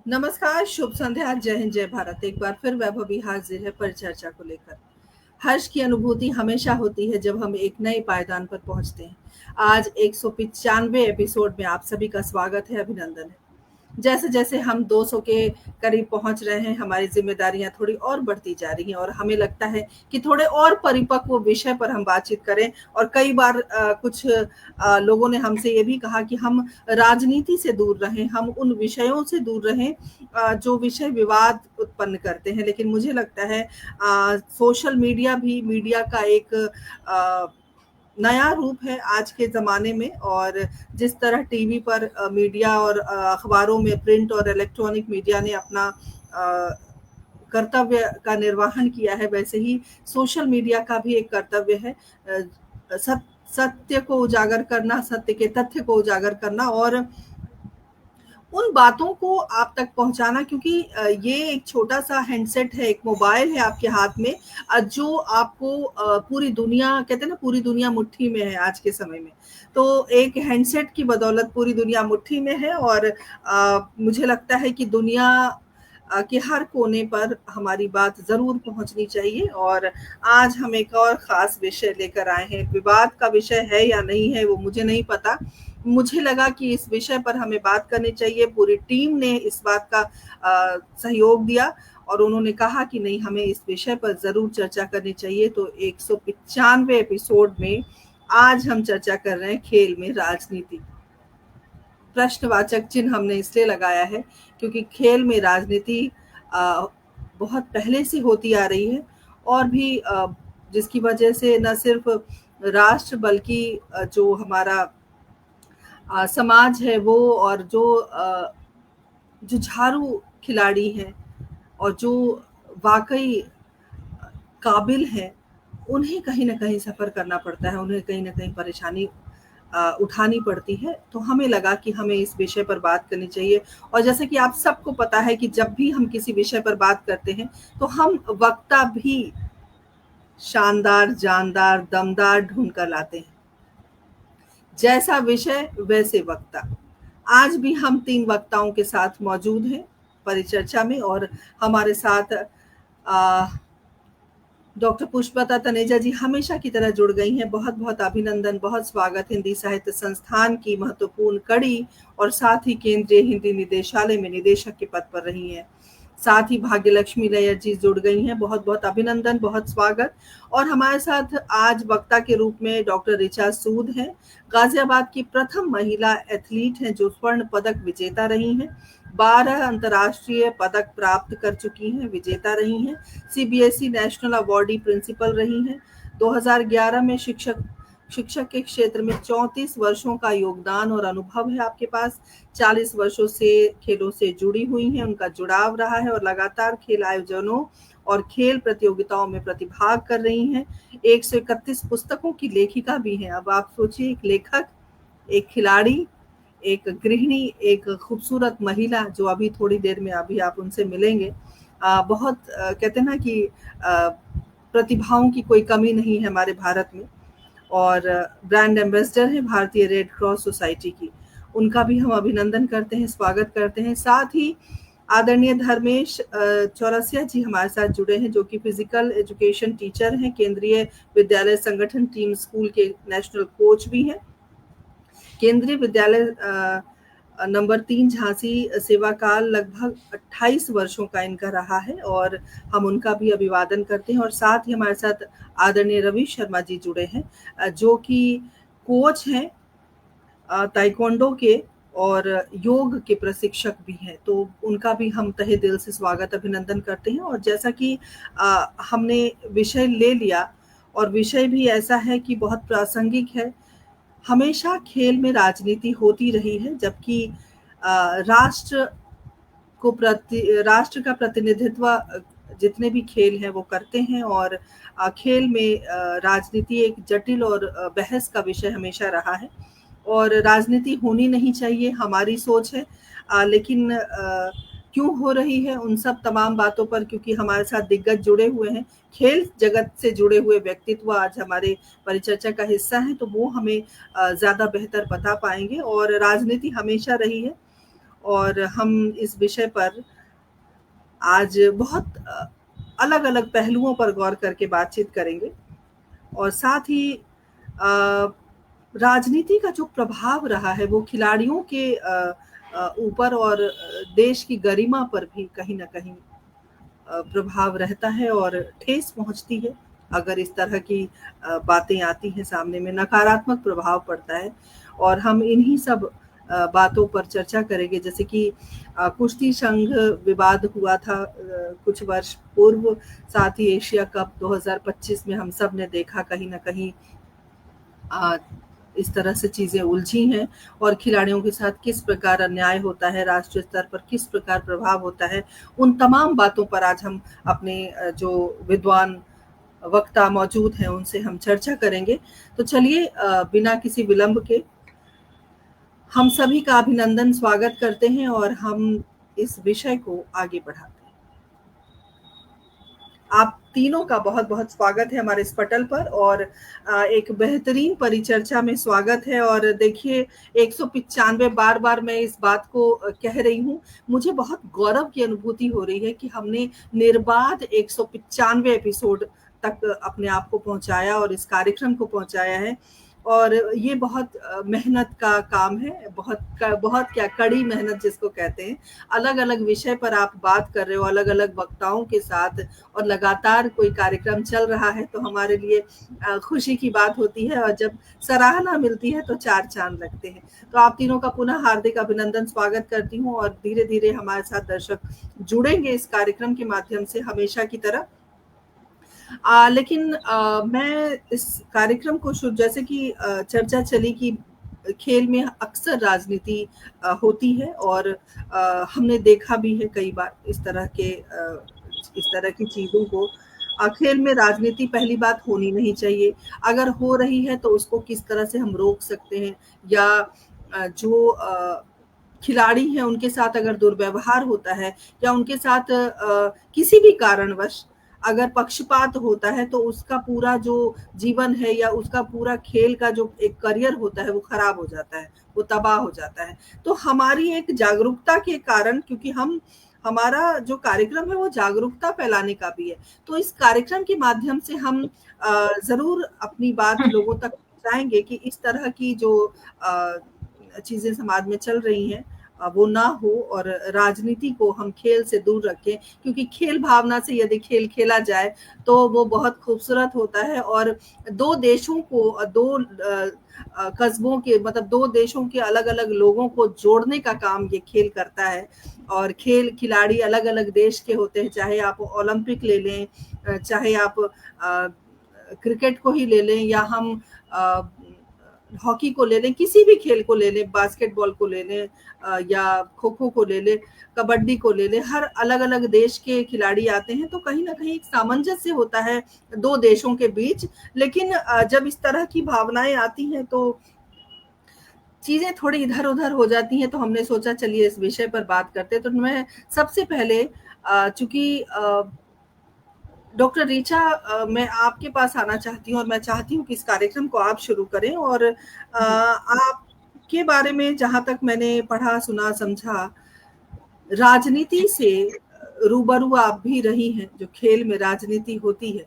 नमस्कार, शुभ संध्या, जय हिंद, जय भारत। एक बार फिर वैभवी हाजिर है परिचर्चा को लेकर। हर्ष की अनुभूति हमेशा होती है जब हम एक नए पायदान पर पहुंचते हैं। आज 195 एपिसोड में आप सभी का स्वागत है, अभिनंदन है। जैसे जैसे हम 200 के करीब पहुंच रहे हैं, हमारी जिम्मेदारियां थोड़ी और बढ़ती जा रही हैं और हमें लगता है कि थोड़े और परिपक्व विषय पर हम बातचीत करें। और कई बार कुछ लोगों ने हमसे ये भी कहा कि हम राजनीति से दूर रहें, हम उन विषयों से दूर रहें जो विषय विवाद उत्पन्न करते हैं। लेकिन मुझे लगता है सोशल मीडिया भी मीडिया का एक अ, नया रूप है आज के ज़माने में। और जिस तरह टीवी पर मीडिया और अखबारों में प्रिंट और इलेक्ट्रॉनिक मीडिया ने अपना कर्तव्य का निर्वहन किया है, वैसे ही सोशल मीडिया का भी एक कर्तव्य है सत्य को उजागर करना, सत्य के तथ्य को उजागर करना और उन बातों को आप तक पहुंचाना। क्योंकि ये एक छोटा सा हैंडसेट है, एक मोबाइल है आपके हाथ में, जो आपको पूरी दुनिया, कहते हैं ना, पूरी दुनिया मुट्ठी में है आज के समय में। तो एक हैंडसेट की बदौलत पूरी दुनिया मुट्ठी में है और मुझे लगता है कि दुनिया के हर कोने पर हमारी बात ज़रूर पहुंचनी चाहिए। और आज हम एक और ख़ास विषय लेकर आए हैं। विवाद का विषय है या नहीं है वो मुझे नहीं पता। मुझे लगा कि इस विषय पर हमें बात करनी चाहिए। पूरी टीम ने इस बात का सहयोग दिया और उन्होंने कहा कि नहीं, हमें इस विषय पर ज़रूर चर्चा करनी चाहिए। तो 195 एपिसोड में आज हम चर्चा कर रहे हैं खेल में राजनीति। प्रश्नवाचक चिन्ह हमने इसलिए लगाया है क्योंकि खेल में राजनीति अ, बहुत पहले से होती आ रही है और भी जिसकी वजह से न सिर्फ राष्ट्र बल्कि जो हमारा समाज है वो, और जो जुझारू खिलाड़ी हैं और जो वाकई काबिल हैं, उन्हें कहीं न कहीं सफ़र करना पड़ता है, उन्हें कहीं न कहीं परेशानी उठानी पड़ती है। तो हमें लगा कि हमें इस विषय पर बात करनी चाहिए। और जैसे कि आप सबको पता है कि जब भी हम किसी विषय पर बात करते हैं, तो हम वक्ता भी शानदार, जानदार, दमदार ढूँढ कर लाते हैं। जैसा विषय वैसे वक्ता। आज भी हम 3 वक्ताओं के साथ मौजूद हैं परिचर्चा में और हमारे साथ अ, डॉक्टर पुष्पलता तनेजा जी हमेशा की तरह जुड़ गई हैं। बहुत-बहुत अभिनंदन, बहुत स्वागत। हिंदी साहित्य संस्थान की महत्वपूर्ण कड़ी और साथ ही केंद्रीय हिंदी निदेशालय में निदेशक के पद पर रही हैं। साथ ही भाग्यलक्ष्मी नैयर जी जुड़ गई हैं। बहुत-बहुत अभिनंदन, बहुत स्वागत। और हमारे साथ आज वक्ता के रूप में डॉक्टर ऋचा सूद हैं। गाज़ियाबाद की प्रथम महिला एथलीट हैं जो स्वर्ण पदक विजेता रही हैं। 12 अंतर्राष्ट्रीय पदक प्राप्त कर चुकी हैं, विजेता रही हैं। सीबीएसई नेशनल अवार्डी प्रिंसिपल रही हैं। 2011 में शिक्षक के क्षेत्र में 34 वर्षों का योगदान और अनुभव है आपके पास। 40 वर्षों से खेलों से जुड़ी हुई हैं, उनका जुड़ाव रहा है और लगातार खेल आयोजनों और खेल प्रतियोगिताओं में प्रतिभाग कर रही हैं। 131 पुस्तकों की लेखिका भी हैं। अब आप सोचिए, एक लेखक, एक खिलाड़ी, एक गृहिणी, एक खूबसूरत महिला, जो अभी थोड़ी देर में अभी आप उनसे मिलेंगे। बहुत कहते हैं ना कि प्रतिभाओं की कोई कमी नहीं है हमारे भारत में। और ब्रांड एम्बेसडर हैं भारतीय रेड क्रॉस सोसाइटी की। उनका भी हम अभिनंदन करते हैं, स्वागत करते हैं। साथ ही आदरणीय धर्मेश चौरसिया जी हमारे साथ जुड़े हैं, जो कि फिजिकल एजुकेशन टीचर हैं, केंद्रीय विद्यालय संगठन टीम स्कूल के नेशनल कोच भी हैं। केंद्रीय विद्यालय नंबर 3 झांसी सेवा काल लगभग 28 वर्षों का इनका रहा है और हम उनका भी अभिवादन करते हैं। और साथ ही हमारे साथ आदरणीय रवि शर्मा जी जुड़े हैं, जो कि कोच हैं ताइक्वांडो के और योग के प्रशिक्षक भी हैं। तो उनका भी हम तहे दिल से स्वागत अभिनंदन करते हैं। और जैसा कि हमने विषय ले लिया और विषय भी ऐसा है कि बहुत प्रासंगिक है। हमेशा खेल में राजनीति होती रही है, जबकि राष्ट्र राष्ट्र का प्रतिनिधित्व जितने भी खेल हैं वो करते हैं। और खेल में राजनीति एक जटिल और बहस का विषय हमेशा रहा है और राजनीति होनी नहीं चाहिए, हमारी सोच है। लेकिन क्यों हो रही है, उन सब तमाम बातों पर, क्योंकि हमारे साथ दिग्गज जुड़े हुए हैं, खेल जगत से जुड़े हुए व्यक्तित्व आज हमारे परिचर्चा का हिस्सा हैं, तो वो हमें ज़्यादा बेहतर बता पाएंगे। और राजनीति हमेशा रही है और हम इस विषय पर आज बहुत अलग-अलग पहलुओं पर गौर करके बातचीत करेंगे और साथ ही राजनीति का जो प्रभाव रहा है वो खिलाड़ियों के ऊपर और देश की गरिमा पर भी कहीं न कहीं प्रभाव रहता है और ठेस पहुँचती है। अगर इस तरह की बातें आती हैं सामने में, नकारात्मक प्रभाव पड़ता है और हम इन्हीं सब बातों पर चर्चा करेंगे। जैसे कि कुश्ती संघ विवाद हुआ था कुछ वर्ष पूर्व, साथ ही एशिया कप 2025 में हम सब ने देखा कहीं न कहीं इस तरह से चीज़ें उलझी हैं और खिलाड़ियों के साथ किस प्रकार अन्याय होता है, राष्ट्रीय स्तर पर किस प्रकार प्रभाव होता है, उन तमाम बातों पर आज हम अपने जो विद्वान वक्ता मौजूद हैं, उनसे हम चर्चा करेंगे। तो चलिए बिना किसी विलंब के हम सभी का अभिनंदन स्वागत करते हैं और हम इस विषय को आगे बढ़ाते हैं। आप तीनों का बहुत-बहुत स्वागत है हमारे इस पटल पर और एक बेहतरीन परिचर्चा में स्वागत है और देखिए 195 बार-बार मैं इस बात को कह रही हूँ। मुझे बहुत गौरव की अनुभूति हो रही है कि हमने निर्बाध 195 एपिसोड तक अपने आप को पहुँचाया और इस कार्यक्रम को पहुँचाया है और ये बहुत मेहनत का काम है, बहुत क्या कड़ी मेहनत जिसको कहते हैं। अलग-अलग विषय पर आप बात कर रहे हो, अलग-अलग वक्ताओं के साथ और लगातार कोई कार्यक्रम चल रहा है तो हमारे लिए खुशी की बात होती है और जब सराहना मिलती है तो 4 चाँद लगते हैं। तो आप तीनों का पुनः हार्दिक अभिनंदन स्वागत करती हूँ और धीरे-धीरे हमारे साथ दर्शक जुड़ेंगे इस कार्यक्रम के माध्यम से हमेशा की तरह। लेकिन मैं इस कार्यक्रम को जैसे कि चर्चा चली कि खेल में अक्सर राजनीति होती है और हमने देखा भी है कई बार इस तरह की चीज़ों को। खेल में राजनीति पहली बात होनी नहीं चाहिए। अगर हो रही है तो उसको किस तरह से हम रोक सकते हैं या जो खिलाड़ी हैं उनके साथ अगर दुर्व्यवहार होता है या उनके साथ किसी भी कारणवश अगर पक्षपात होता है तो उसका पूरा जो जीवन है या उसका पूरा खेल का जो एक करियर होता है वो खराब हो जाता है, वो तबाह हो जाता है। तो हमारी एक जागरूकता के कारण क्योंकि हमारा जो कार्यक्रम है वो जागरूकता फैलाने का भी है। तो इस कार्यक्रम के माध्यम से हम ज़रूर अपनी बात लोगों तक पहुँचाएँगे कि इस तरह की जो चीज़ें समाज में चल रही हैं वो ना हो और राजनीति को हम खेल से दूर रखें क्योंकि खेल भावना से यदि खेल खेला जाए तो वो बहुत खूबसूरत होता है और 2 देशों को 2 कस्बों के मतलब 2 देशों के अलग-अलग लोगों को जोड़ने का काम ये खेल करता है और खेल खिलाड़ी अलग-अलग देश के होते हैं, चाहे आप ओलंपिक ले लें चाहे आप क्रिकेट को ही ले लें या हम हॉकी को ले लें, किसी भी खेल को ले लें, बास्केटबॉल को ले लें या खो-खो को ले लें, कबड्डी को ले लें, हर अलग-अलग देश के खिलाड़ी आते हैं, तो कहीं न कहीं एक सामंजस्य होता है 2 देशों के बीच। लेकिन जब इस तरह की भावनाएँ आती हैं, तो चीज़ें थोड़ी इधर-उधर हो जाती हैं, तो हमने सोचा चलिए इस विषय पर बात करते हैं। तो मैं सबसे पहले चूँकि डॉक्टर ऋचा मैं आपके पास आना चाहती हूँ और मैं चाहती हूँ कि इस कार्यक्रम को आप शुरू करें और आपके बारे में जहाँ तक मैंने पढ़ा, सुना, समझा, राजनीति से रूबरू आप भी रही हैं, जो खेल में राजनीति होती है।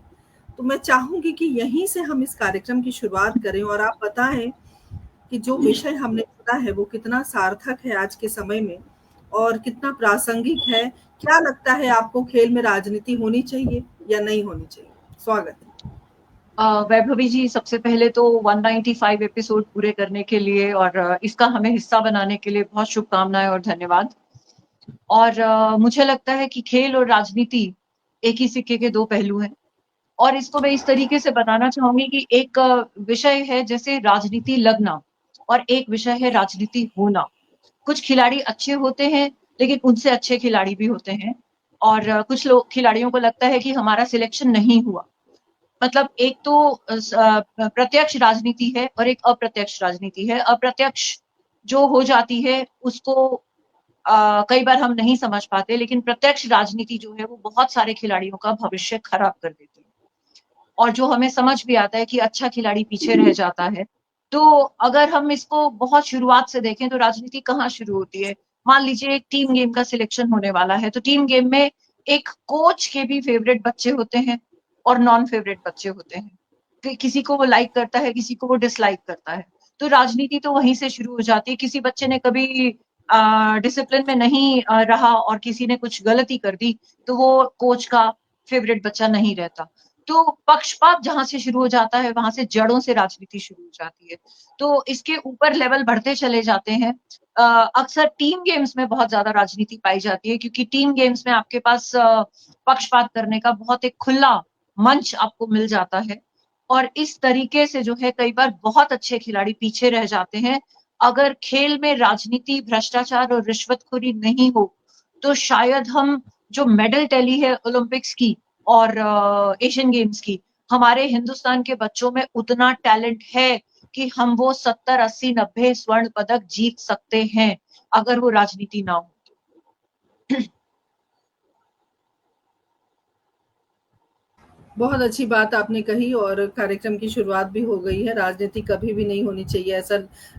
तो मैं चाहूँगी कि यहीं से हम इस कार्यक्रम की शुरुआत करें और आप बताएँ कि जो विषय हमने चुना है, वो कितना सार्थक है आज के समय में और कितना प्रासंगिक है। क्या लगता है आपको खेल में राजनीति होनी चाहिए या नहीं होनी चाहिए? स्वागत है। वैभवी जी, सबसे पहले तो 195 एपिसोड पूरे करने के लिए और इसका हमें हिस्सा बनाने के लिए बहुत शुभकामनाएं और धन्यवाद। और मुझे लगता है कि खेल और राजनीति एक ही सिक्के के 2 पहलू हैं और इसको मैं इस तरीके से बताना चाहूंगी कि एक विषय है जैसे राजनीति लगना और एक विषय है राजनीति होना। कुछ खिलाड़ी अच्छे होते हैं लेकिन उनसे अच्छे खिलाड़ी भी होते हैं और कुछ लोग खिलाड़ियों को लगता है कि हमारा सिलेक्शन नहीं हुआ। मतलब एक तो प्रत्यक्ष राजनीति है और एक अप्रत्यक्ष राजनीति है। अप्रत्यक्ष जो हो जाती है उसको कई बार हम नहीं समझ पाते, लेकिन प्रत्यक्ष राजनीति जो है वो बहुत सारे खिलाड़ियों का भविष्य खराब कर देती है और जो हमें समझ भी आता है कि अच्छा खिलाड़ी पीछे रह जाता है। तो अगर हम इसको बहुत शुरुआत से देखें तो राजनीति कहाँ शुरू होती है? मान लीजिए एक टीम गेम का सिलेक्शन होने वाला है, तो टीम गेम में एक कोच के भी फेवरेट बच्चे होते हैं और नॉन फेवरेट बच्चे होते हैं, किसी को वो लाइक करता है, किसी को वो डिसलाइक करता है। तो राजनीति तो वहीं से शुरू हो जाती है। किसी बच्चे ने कभी डिसिप्लिन में नहीं रहा और किसी ने कुछ गलती कर दी, तो वो कोच का फेवरेट बच्चा नहीं रहता। तो पक्षपात जहां से शुरू हो जाता है, वहां से जड़ों से राजनीति शुरू हो जाती है। तो इसके ऊपर लेवल बढ़ते चले जाते हैं। अक्सर टीम गेम्स में बहुत ज्यादा राजनीति पाई जाती है, क्योंकि टीम गेम्स में आपके पास पक्षपात करने का बहुत एक खुला मंच आपको मिल जाता है। और इस तरीके से जो है कई बार बहुत अच्छे खिलाड़ी पीछे रह जाते हैं। अगर खेल में राजनीति, भ्रष्टाचार और रिश्वतखोरी नहीं हो, तो शायद हम जो मेडल टैली है ओलंपिक्स की और एशियन गेम्स की, हमारे हिंदुस्तान के बच्चों में उतना टैलेंट है कि हम वो 70, 80, 90 स्वर्ण पदक जीत सकते हैं, अगर वो राजनीति ना हो। बहुत अच्छी बात आपने कही और कार्यक्रम की शुरुआत भी हो गई है। राजनीति कभी भी नहीं होनी चाहिए, ऐसा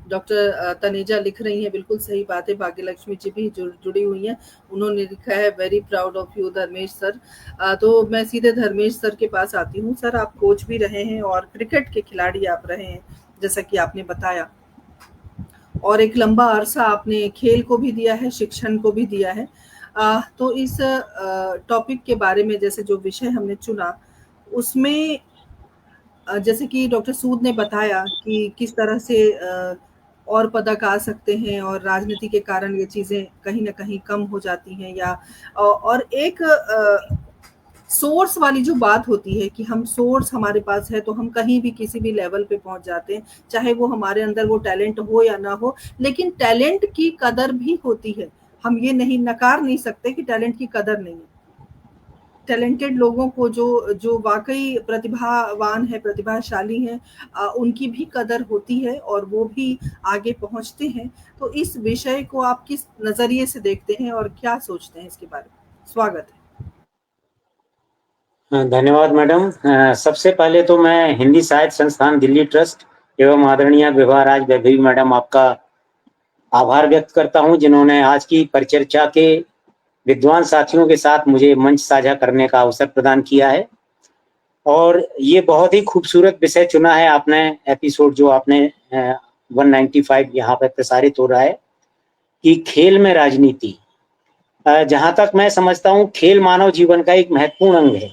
डॉक्टर तनेजा लिख रही हैं। बिल्कुल सही बात है। भाग्यलक्ष्मी जी भी जुड़ी हुई हैं। उन्होंने लिखा है, very proud of you Dharmesh sir. तो मैं सीधे धर्मेश सर के पास आती हूँ। सर, आप कोच भी रहे हैं और क्रिकेट के खिलाड़ी आप रहे हैं, जैसा कि आपने बताया, और एक लंबा अरसा आपने खेल को भी दिया है, शिक्षण को भी दिया है। तो इस टॉपिक के बारे में, जैसे जो विषय हमने चुना, उसमें जैसे कि डॉक्टर सूद ने बताया कि किस तरह से और पदक आ सकते हैं और राजनीति के कारण ये चीज़ें कहीं न कहीं कम हो जाती हैं, या और एक सोर्स वाली जो बात होती है कि हम सोर्स हमारे पास है तो हम कहीं भी किसी भी लेवल पे पहुंच जाते हैं, चाहे वो हमारे अंदर वो टैलेंट हो या ना हो। लेकिन टैलेंट की कदर भी होती है। हम ये नहीं नकार नहीं सकते कि टैलेंट की कदर नहीं है। टैलेंटेड लोगों को, जो जो वाकई प्रतिभावान है, प्रतिभाशाली हैं, उनकी भी कदर होती है और वो भी आगे पहुंचते हैं। तो इस विषय को आप किस नजरिए से देखते हैं और क्या सोचते हैं इसके बारे में? स्वागत है। धन्यवाद मैडम। सबसे पहले तो मैं हिंदी साहित्य संस्थान दिल्ली ट्रस्ट एवं आदरणीय विभाराज वैभवी मैडम, आपका आभार व्यक्त करता हूं, जिन्होंने आज की परिचर्चा के विद्वान साथियों के साथ मुझे मंच साझा करने का अवसर प्रदान किया है। और ये बहुत ही खूबसूरत विषय चुना है आपने। एपिसोड जो आपने 195 यहाँ पर प्रसारित हो रहा है कि खेल में राजनीति। जहाँ तक मैं समझता हूँ, खेल मानव जीवन का एक महत्वपूर्ण अंग है,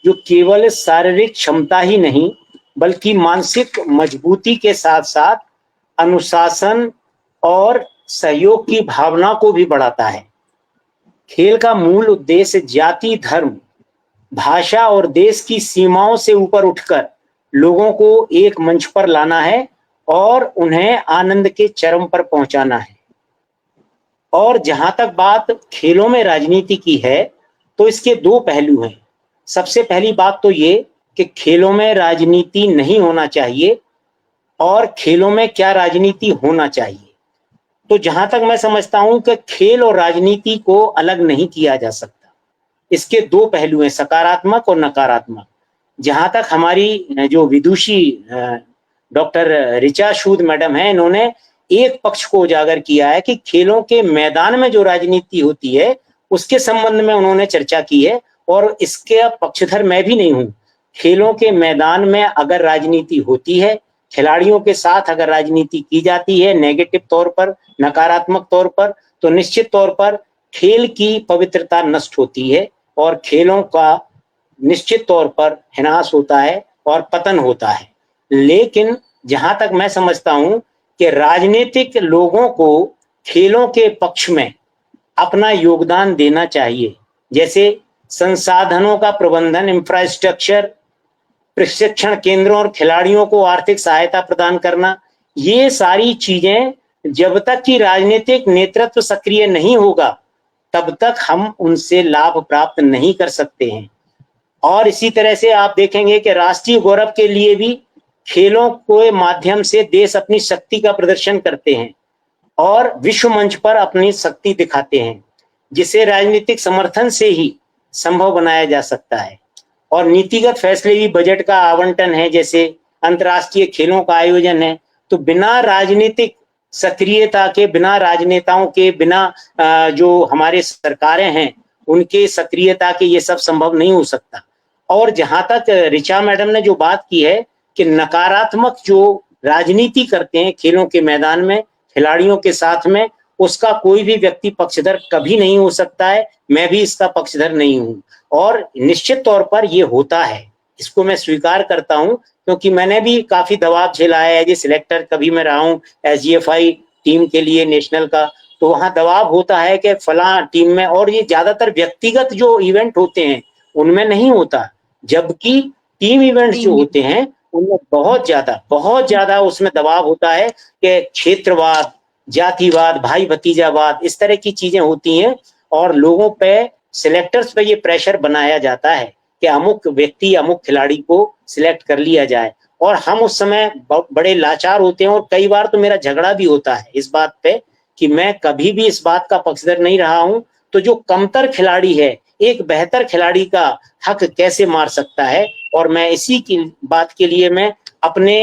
जो केवल शारीरिक क्षमता ही नहीं बल्कि मानसिक मजबूती के साथ साथ अनुशासन और सहयोग की भावना को भी बढ़ाता है। खेल का मूल उद्देश्य जाति, धर्म, भाषा और देश की सीमाओं से ऊपर उठकर लोगों को एक मंच पर लाना है और उन्हें आनंद के चरम पर पहुंचाना है। और जहां तक बात खेलों में राजनीति की है, तो इसके दो पहलू हैं। सबसे पहली बात तो ये कि खेलों में राजनीति नहीं होना चाहिए और खेलों में क्या राजनीति होना चाहिए। तो जहां तक मैं समझता हूं कि खेल और राजनीति को अलग नहीं किया जा सकता। इसके दो पहलू हैं, सकारात्मक और नकारात्मक। जहां तक हमारी जो विदुषी डॉक्टर ऋचा सूद मैडम है, इन्होंने एक पक्ष को उजागर किया है कि खेलों के मैदान में जो राजनीति होती है उसके संबंध में उन्होंने चर्चा की है, और इसके पक्षधर मैं भी नहीं हूं। खेलों के मैदान में अगर राजनीति होती है, खिलाड़ियों के साथ अगर राजनीति की जाती है नेगेटिव तौर पर, नकारात्मक तौर पर, तो निश्चित तौर पर खेल की पवित्रता नष्ट होती है और खेलों का निश्चित तौर पर विनाश होता है और पतन होता है। लेकिन जहां तक मैं समझता हूं कि राजनीतिक लोगों को खेलों के पक्ष में अपना योगदान देना चाहिए, जैसे संसाधनों का प्रबंधन, इंफ्रास्ट्रक्चर, प्रशिक्षण केंद्रों और खिलाड़ियों को आर्थिक सहायता प्रदान करना। ये सारी चीजें जब तक कि राजनीतिक नेतृत्व सक्रिय नहीं होगा, तब तक हम उनसे लाभ प्राप्त नहीं कर सकते हैं। और इसी तरह से आप देखेंगे कि राष्ट्रीय गौरव के लिए भी खेलों के माध्यम से देश अपनी शक्ति का प्रदर्शन करते हैं और विश्व मंच पर अपनी शक्ति दिखाते हैं, जिसे राजनीतिक समर्थन से ही संभव बनाया जा सकता है। और नीतिगत फैसले भी, बजट का आवंटन है, जैसे अंतर्राष्ट्रीय खेलों का आयोजन है, तो बिना राजनीतिक सक्रियता के बिना, राजनेताओं के बिना, जो हमारे सरकारें हैं उनके सक्रियता के ये सब संभव नहीं हो सकता। और जहां तक ऋचा मैडम ने जो बात की है कि नकारात्मक जो राजनीति करते हैं खेलों के मैदान में खिलाड़ियों के साथ में, उसका कोई भी व्यक्ति पक्षधर कभी नहीं हो सकता है। मैं भी इसका पक्षधर नहीं हूं और निश्चित तौर पर ये होता है, इसको मैं स्वीकार करता हूं, क्योंकि मैंने भी काफी दबाव झेला है। एज ए सिलेक्टर कभी मैं रहा हूं SGFI टीम के लिए नेशनल का, तो वहां दबाव होता है कि फला टीम में, और ये ज्यादातर व्यक्तिगत जो इवेंट होते हैं उनमें नहीं होता, जबकि टीम इवेंट्स जो होते हैं उनमें बहुत ज्यादा उसमें दबाव होता है कि क्षेत्रवाद, जातिवाद, भाई भतीजावाद, इस तरह की चीजें होती हैं और लोगों पे, सिलेक्टर्स पे ये प्रेशर बनाया जाता है कि अमुक व्यक्ति, अमुक खिलाड़ी को सिलेक्ट कर लिया जाए। और हम उस समय बड़े लाचार होते हैं और कई बार तो मेरा झगड़ा भी होता है इस बात पे कि मैं कभी भी इस बात का पक्षधर नहीं रहा हूं, तो जो कमतर खिलाड़ी है एक बेहतर खिलाड़ी का हक कैसे मार सकता है। और मैं इसी की बात के लिए मैं अपने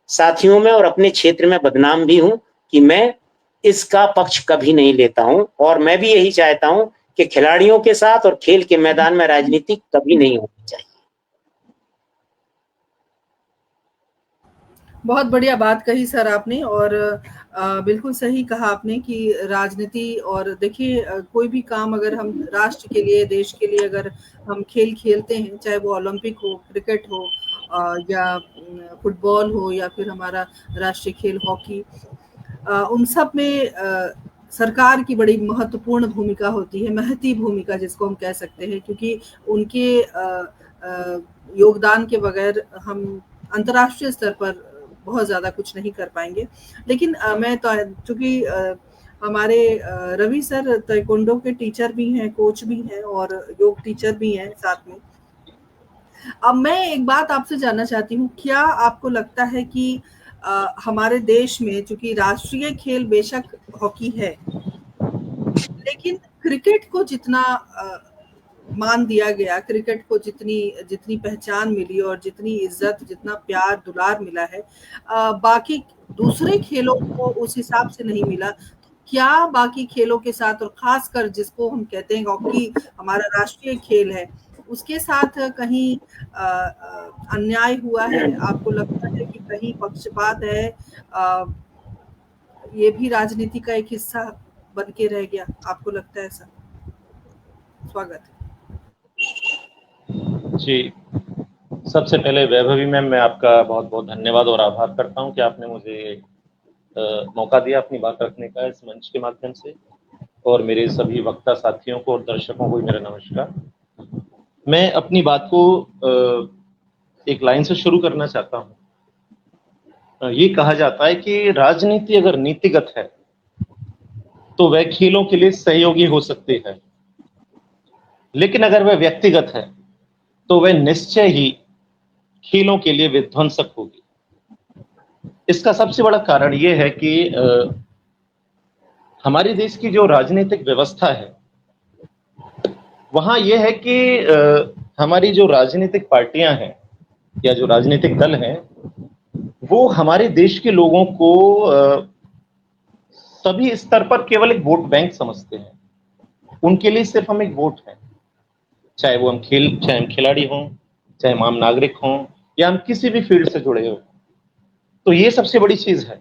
साथियों में और अपने क्षेत्र में बदनाम भी हूं कि मैं इसका पक्ष कभी नहीं लेता हूं, और मैं भी यही चाहता हूं कि खिलाड़ियों के साथ और खेल के मैदान में राजनीति कभी नहीं होनी चाहिए। बहुत बढ़िया बात कही सर आपने, और बिल्कुल सही कहा आपने कि राजनीति, और देखिए कोई भी काम अगर हम राष्ट्र के लिए, देश के लिए अगर हम खेल खेलते हैं, चाहे वो ओलंपिक हो, क्रिकेट हो, या फुटबॉल हो, या फिर हमारा राष्ट्रीय खेल हॉकी, उन सब में सरकार की बड़ी महत्वपूर्ण भूमिका होती है, महती भूमिका जिसको हम कह सकते हैं, क्योंकि उनके योगदान के बगैर हम अंतर्राष्ट्रीय स्तर पर बहुत ज़्यादा कुछ नहीं कर पाएंगे। लेकिन मैं तो, चूंकि हमारे रवि सर ताइक्वांडो के टीचर भी हैं, कोच भी हैं और योग टीचर भी हैं साथ में। अब मैं एक बात आपसे जानना चाहती हूँ, क्या आपको लगता है कि हमारे देश में, चूंकि राष्ट्रीय खेल बेशक हॉकी है, लेकिन क्रिकेट को जितना मान दिया गया, क्रिकेट को जितनी पहचान मिली और जितनी इज्जत, जितना प्यार दुलार मिला है, बाकी दूसरे खेलों को उस हिसाब से नहीं मिला। तो क्या बाकी खेलों के साथ, और खासकर जिसको हम कहते हैं हॉकी हमारा राष्ट्रीय खेल है, उसके साथ कहीं अन्याय हुआ है? आपको लगता है कि कहीं पक्षपात है? ये भी राजनीति का एक हिस्सा बन के रह गया, आपको लगता है सर? स्वागत है जी। सबसे पहले वैभवी मैम, मैं आपका बहुत बहुत धन्यवाद और आभार करता हूं कि आपने मुझे मौका दिया अपनी बात रखने का इस मंच के माध्यम से, और मेरे सभी वक्ता साथियों को और दर्शकों को भी मेरा नमस्कार। मैं अपनी बात को एक लाइन से शुरू करना चाहता हूं। ये कहा जाता है कि राजनीति अगर नीतिगत है तो वह खेलों के लिए सहयोगी हो सकती है, लेकिन अगर वह व्यक्तिगत है तो वह निश्चय ही खेलों के लिए विध्वंसक होगी। इसका सबसे बड़ा कारण यह है कि हमारे देश की जो राजनीतिक व्यवस्था है, वहां यह है कि हमारी जो राजनीतिक पार्टियां हैं या जो राजनीतिक दल हैं, वो हमारे देश के लोगों को सभी स्तर पर केवल एक वोट बैंक समझते हैं। उनके लिए सिर्फ हम एक वोट हैं, चाहे हम खिलाड़ी हों, चाहे हम आम नागरिक हों, या हम किसी भी फील्ड से जुड़े हो। तो ये सबसे बड़ी चीज है।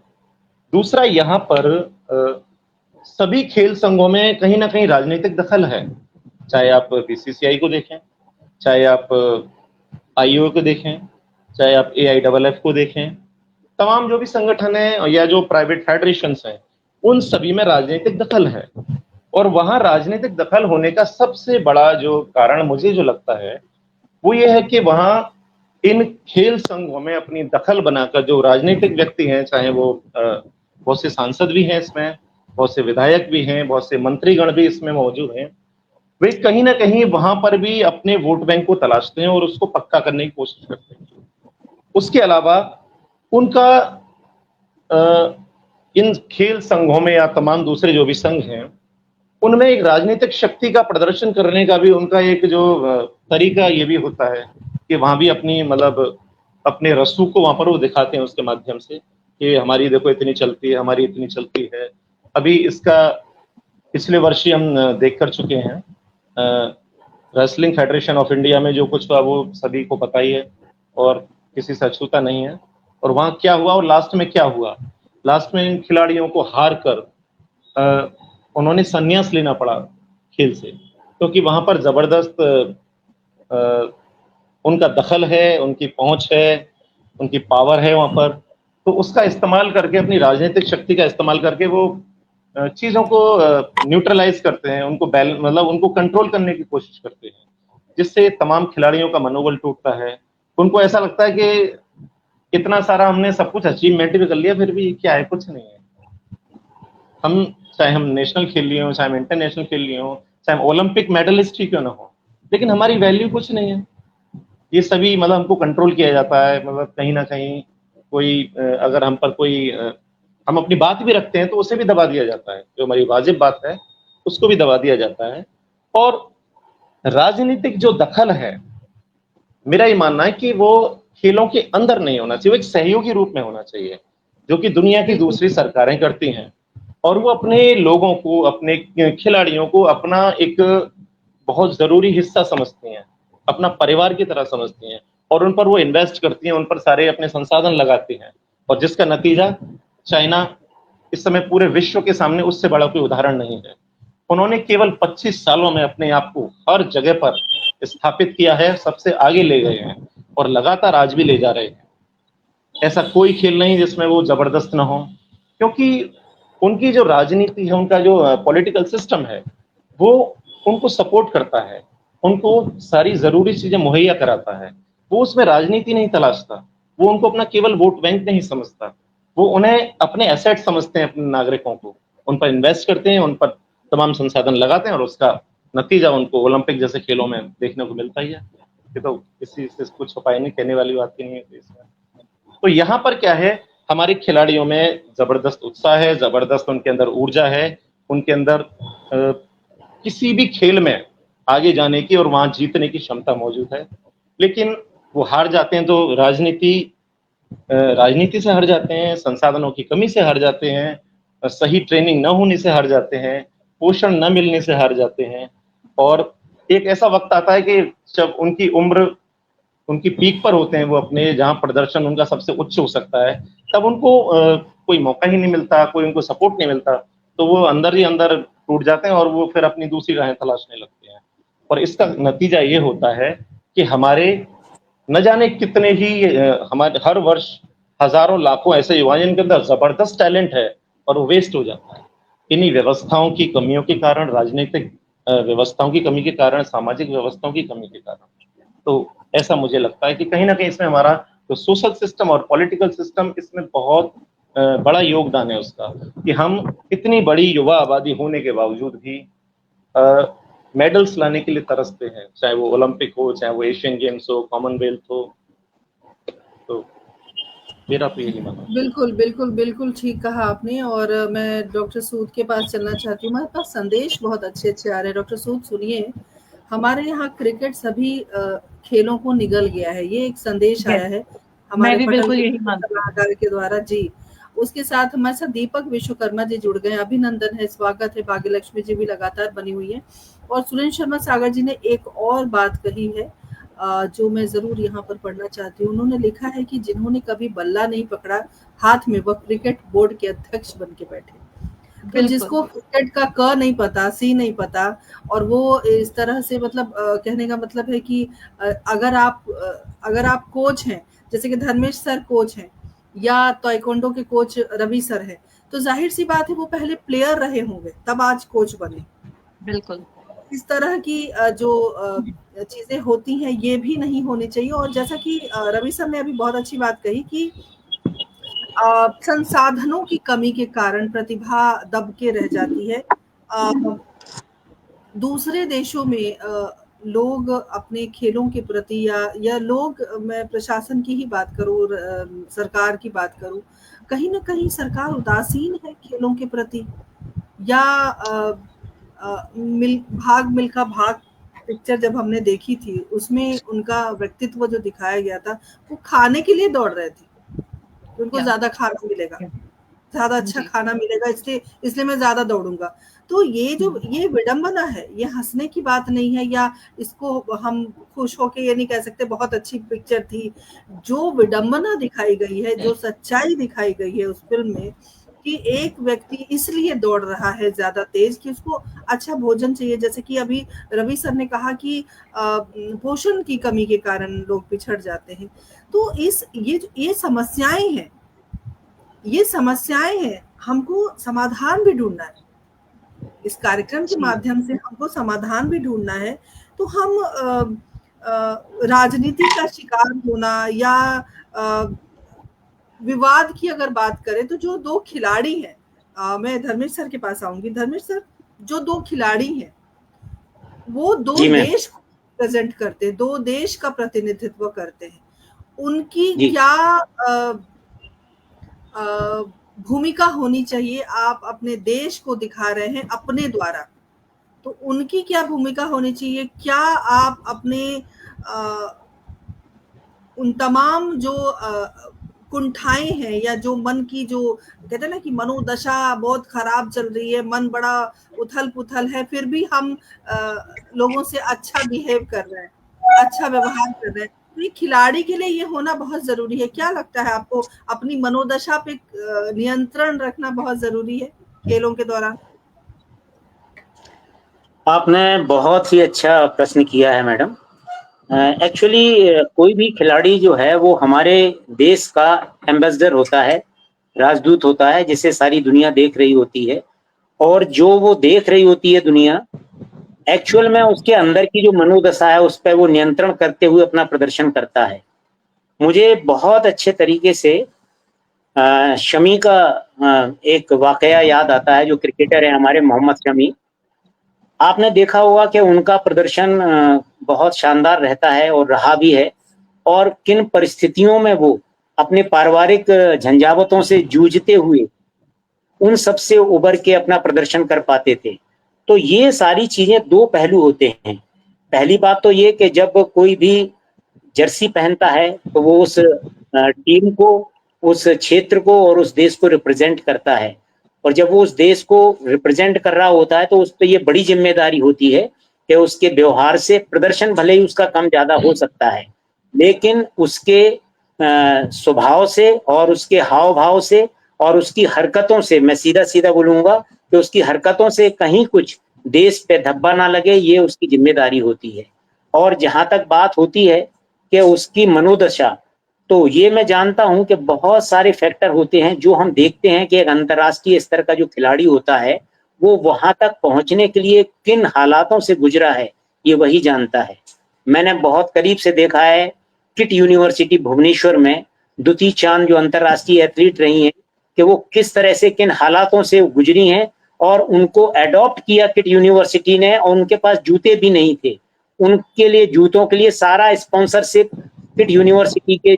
दूसरा, यहाँ पर सभी खेल संघों में कहीं ना कहीं राजनीतिक दखल है, चाहे आप BCCI को देखें, चाहे आप IOA को देखें, चाहे आप AIFF को देखें, तमाम जो भी संगठन है या जो प्राइवेट फेडरेशंस हैं, उन सभी में राजनीतिक दखल है। और वहां राजनीतिक दखल होने का सबसे बड़ा जो कारण मुझे जो लगता है वो ये है कि वहां इन खेल संघों में अपनी दखल बनाकर जो राजनीतिक व्यक्ति हैं, चाहे वो बहुत से सांसद भी हैं इसमें, बहुत से विधायक भी हैं, बहुत से मंत्रीगण भी इसमें मौजूद हैं, वे कहीं ना कहीं वहां पर भी अपने वोट बैंक को तलाशते हैं और उसको पक्का करने की कोशिश करते हैं। उसके अलावा उनका इन खेल संघों में या तमाम दूसरे जो भी संघ हैं, उनमें एक राजनीतिक शक्ति का प्रदर्शन करने का भी उनका एक जो तरीका ये भी होता है कि वहां भी अपनी अपने रसूख को वहां पर वो दिखाते हैं उसके माध्यम से कि हमारी देखो इतनी चलती है, हमारी इतनी चलती है। अभी इसका पिछले वर्ष ही हम देख कर चुके हैं, रेसलिंग फेडरेशन ऑफ इंडिया में जो कुछ हुआ वो सभी को पता ही है और किसी से अछूता नहीं है। और वहाँ क्या हुआ और लास्ट में क्या हुआ, लास्ट में इन खिलाड़ियों को हार कर उन्होंने संन्यास लेना पड़ा खेल से, क्योंकि वहाँ पर जबरदस्त उनका दखल है, उनकी पहुंच है, उनकी पावर है वहाँ पर। तो उसका इस्तेमाल करके, अपनी राजनीतिक शक्ति का इस्तेमाल करके वो चीजों को न्यूट्रलाइज करते हैं, उनको मतलब उनको कंट्रोल करने की कोशिश करते हैं, जिससे तमाम खिलाड़ियों का मनोबल टूटता है। उनको ऐसा लगता है कि इतना सारा हमने सब कुछ अचीवमेंट भी कर लिया, फिर भी क्या है, कुछ नहीं है। हम चाहे हम नेशनल खेल लिए हो, चाहे हम इंटरनेशनल खेल लिए हो, चाहे हम ओलंपिक मेडलिस्ट ही क्यों ना हो, लेकिन हमारी वैल्यू कुछ नहीं है। ये सभी मतलब हमको कंट्रोल किया जाता है, मतलब कहीं ना कहीं कोई अगर हम पर कोई हम अपनी बात भी रखते हैं तो उसे भी दबा दिया जाता है, जो हमारी वाजिब बात है उसको भी दबा दिया जाता है। और राजनीतिक जो दखल है, मेरा ये मानना है कि वो खेलों के अंदर नहीं होना चाहिए, वो एक सहयोगी रूप में होना चाहिए, जो कि दुनिया की दूसरी सरकारें करती हैं। और वो अपने लोगों को, अपने खिलाड़ियों को अपना एक बहुत जरूरी हिस्सा समझती हैं, अपना परिवार की तरह समझती हैं, और उन पर वो इन्वेस्ट करती हैं, उन पर सारे अपने संसाधन लगाती हैं, और जिसका नतीजा चाइना इस समय पूरे विश्व के सामने उससे बड़ा कोई उदाहरण नहीं है। उन्होंने केवल 25 सालों में अपने आप को हर जगह पर स्थापित किया है, सबसे आगे ले गए हैं और लगातार आज भी ले जा रहे हैं। ऐसा कोई खेल नहीं जिसमें वो जबरदस्त ना हो, क्योंकि उनकी जो राजनीति है, उनका जो पॉलिटिकल सिस्टम है, वो उनको सपोर्ट करता है, उनको सारी जरूरी चीजें मुहैया कराता है। वो उसमें राजनीति नहीं तलाशता, वो उनको अपना केवल वोट बैंक नहीं समझता, वो उन्हें अपने एसेट समझते हैं, अपने नागरिकों को, उन पर इन्वेस्ट करते हैं, उन पर तमाम संसाधन लगाते हैं, और उसका नतीजा उनको ओलंपिक जैसे खेलों में देखने को मिलता ही है। ये तो किसी से कुछ छुपाई नहीं, कहने वाली बात ही नहीं है इसमें। तो यहाँ पर क्या है, हमारे खिलाड़ियों में जबरदस्त उत्साह है, जबरदस्त उनके अंदर ऊर्जा है, उनके अंदर किसी भी खेल में आगे जाने की और वहां जीतने की क्षमता मौजूद है। लेकिन वो हार जाते हैं तो राजनीति से हार जाते हैं, संसाधनों की कमी से हार जाते हैं, सही ट्रेनिंग न होने से हार जाते हैं, पोषण न मिलने से हार जाते हैं। और एक ऐसा वक्त आता है कि जब उनकी उम्र, उनकी पीक पर होते हैं वो अपने, जहां प्रदर्शन उनका सबसे उच्च हो सकता है, तब उनको कोई मौका ही नहीं मिलता, कोई उनको सपोर्ट नहीं मिलता, तो वो अंदर ही अंदर टूट जाते हैं और वो फिर अपनी दूसरी राहें तलाशने लगते हैं। और इसका नतीजा ये होता है कि हमारे न जाने कितने ही हमारे हर वर्ष हजारों लाखों ऐसे युवा जिनके अंदर जबरदस्त टैलेंट है और वो वेस्ट हो जाता है, इन्हीं व्यवस्थाओं की कमियों के कारण, राजनीतिक व्यवस्थाओं की कमी के कारण, सामाजिक व्यवस्थाओं की कमी के कारण। तो ऐसा मुझे लगता है कि कहीं ना कहीं इसमें हमारा जो सोशल सिस्टम और पॉलिटिकल सिस्टम, इसमें बहुत बड़ा योगदान है उसका, कि हम इतनी बड़ी युवा आबादी होने के बावजूद भी मेडल्स लाने के लिए तरसते हैं, चाहे वो ओलंपिक हो, चाहे वो एशियन गेम्स हो, कॉमनवेल्थ हो। तो मेरा तो यही मानना है। बिल्कुल, बिल्कुल, बिल्कुल ठीक कहा आपने। और मैं डॉक्टर सूद के पास चलना चाहती हूँ। हमारे पास संदेश बहुत अच्छे-अच्छे आ रहे हैं। डॉक्टर सूद सुनिए, हमारे यहाँ क्रिकेट सभी खेलों को निगल गया है। ये एक संदेश आया है हमारे मैं भी बिल्कुल यही मानती हूँ। सलाहकार के द्वारा जी। उसके साथ हमारे साथ दीपक विश्वकर्मा जी जुड़ गए, अभिनंदन है, स्वागत है। भाग्यलक्ष्मी जी भी लगातार बनी हुई है। और सुरेंद्र शर्मा सागर जी ने एक और बात कही है जो मैं जरूर यहाँ पर पढ़ना चाहती हूँ। उन्होंने लिखा है कि जिन्होंने कभी बल्ला नहीं पकड़ा हाथ में, वह क्रिकेट बोर्ड के अध्यक्ष बन के बैठे। तो जिसको क्रिकेट का क नहीं पता, सी नहीं पता, और वो इस तरह से मतलब कहने का मतलब है कि अगर आप कोच हैं, जैसे कि धर्मेश सर कोच हैं या ताइक्वांडो के कोच रवि सर हैं, तो जाहिर सी बात है वो पहले प्लेयर रहे होंगे तब आज कोच बने। बिल्कुल इस तरह की जो चीजें होती हैं ये भी नहीं होनी चाहिए। और जैसा कि रवि सर ने अभी बहुत अच्छी बात कही कि संसाधनों की कमी के कारण प्रतिभा दब के रह जाती है। दूसरे देशों में लोग अपने खेलों के प्रति या लोग, मैं प्रशासन की ही बात करूं, सरकार की बात करूं, कहीं ना कहीं सरकार उदासीन है खेलों के प्रति। या भाग मिल्खा भाग पिक्चर जब हमने देखी थी, उसमें उनका व्यक्तित्व जो दिखाया गया था, वो खाने के लिए दौड़ रहे थे, उनको ज्यादा खाना मिलेगा, ज्यादा अच्छा खाना मिलेगा, इसलिए मैं ज्यादा दौड़ूंगा। तो ये विडंबना है, ये हंसने की बात नहीं है, या इसको हम खुश होके ये नहीं कह सकते बहुत अच्छी पिक्चर थी। जो विडंबना दिखाई गई है, जो सच्चाई दिखाई गई है उस फिल्म में, कि एक व्यक्ति इसलिए दौड़ रहा है ज्यादा तेज कि उसको अच्छा भोजन चाहिए, जैसे कि अभी रवि सर ने कहा कि पोषण की कमी के कारण लोग पिछड़ जाते हैं। तो ये समस्याएं हैं, हमको समाधान भी ढूंढना है। इस कार्यक्रम के माध्यम से हमको समाधान भी ढूंढना है। तो हम राजनीति का शिकार होना या विवाद की अगर बात करें, तो जो दो खिलाड़ी हैं, मैं धर्मेश सर के पास आऊंगी। धर्मेश सर, जो दो खिलाड़ी हैं वो दो देश को प्रेजेंट करते हैं, दो देश का प्रतिनिधित्व करते हैं, उनकी क्या भूमिका होनी चाहिए? आप अपने देश को दिखा रहे हैं अपने द्वारा, तो उनकी क्या भूमिका होनी चाहिए? क्या आप अपने उन तमाम जो कुंठाएं हैं, या जो मन की, जो कहते हैं ना कि मनोदशा बहुत खराब चल रही है, मन बड़ा उथल पुथल है, फिर भी हम लोगों से अच्छा बिहेव कर रहे हैं, अच्छा व्यवहार कर रहे हैं, तो ये खिलाड़ी के लिए ये होना बहुत जरूरी है। क्या लगता है आपको, अपनी मनोदशा पे नियंत्रण रखना बहुत जरूरी है खेलों के दौरान? आपने बहुत ही अच्छा प्रश्न किया है मैडम। एक्चुअली कोई भी खिलाड़ी जो है वो हमारे देश का एम्बेसडर होता है, राजदूत होता है, जिसे सारी दुनिया देख रही होती है, और जो वो देख रही होती है दुनिया, एक्चुअल में उसके अंदर की जो मनोदशा है उस पर वो नियंत्रण करते हुए अपना प्रदर्शन करता है। मुझे बहुत अच्छे तरीके से शमी का एक वाकया याद आता है, जो क्रिकेटर है हमारे मोहम्मद शमी। आपने देखा होगा कि उनका प्रदर्शन बहुत शानदार रहता है और रहा भी है, और किन परिस्थितियों में वो अपने पारिवारिक झंझावतों से जूझते हुए उन सब से उबर के अपना प्रदर्शन कर पाते थे। तो ये सारी चीजें दो पहलू होते हैं। पहली बात तो ये कि जब कोई भी जर्सी पहनता है तो वो उस टीम को, उस क्षेत्र को और उस देश को रिप्रेजेंट करता है, और जब वो उस देश को रिप्रेजेंट कर रहा होता है तो उस पर ये बड़ी जिम्मेदारी होती है कि उसके व्यवहार से, प्रदर्शन भले ही उसका कम ज्यादा हो सकता है, लेकिन उसके स्वभाव से और उसके हाव भाव से और उसकी हरकतों से, मैं सीधा सीधा बोलूंगा कि उसकी हरकतों से कहीं कुछ देश पे धब्बा ना लगे, ये उसकी जिम्मेदारी होती है। और जहां तक बात होती है कि उसकी मनोदशा, तो ये मैं जानता हूं कि बहुत सारे फैक्टर होते हैं जो हम देखते हैं कि एक अंतर्राष्ट्रीय स्तर का जो खिलाड़ी होता है वो वहां तक पहुंचने के लिए किन हालातों से गुजरा है, ये वही जानता है। मैंने बहुत करीब से देखा है, किट यूनिवर्सिटी भुवनेश्वर में दुती चांद जो अंतर्राष्ट्रीय एथलीट रही हैं, कि वो किस तरह से, किन हालातों से गुजरी हैं, और उनको अडॉप्ट किया किट यूनिवर्सिटी ने, और उनके पास जूते भी नहीं थे, उनके लिए जूतों के लिए सारा स्पॉन्सरशिप किट यूनिवर्सिटी के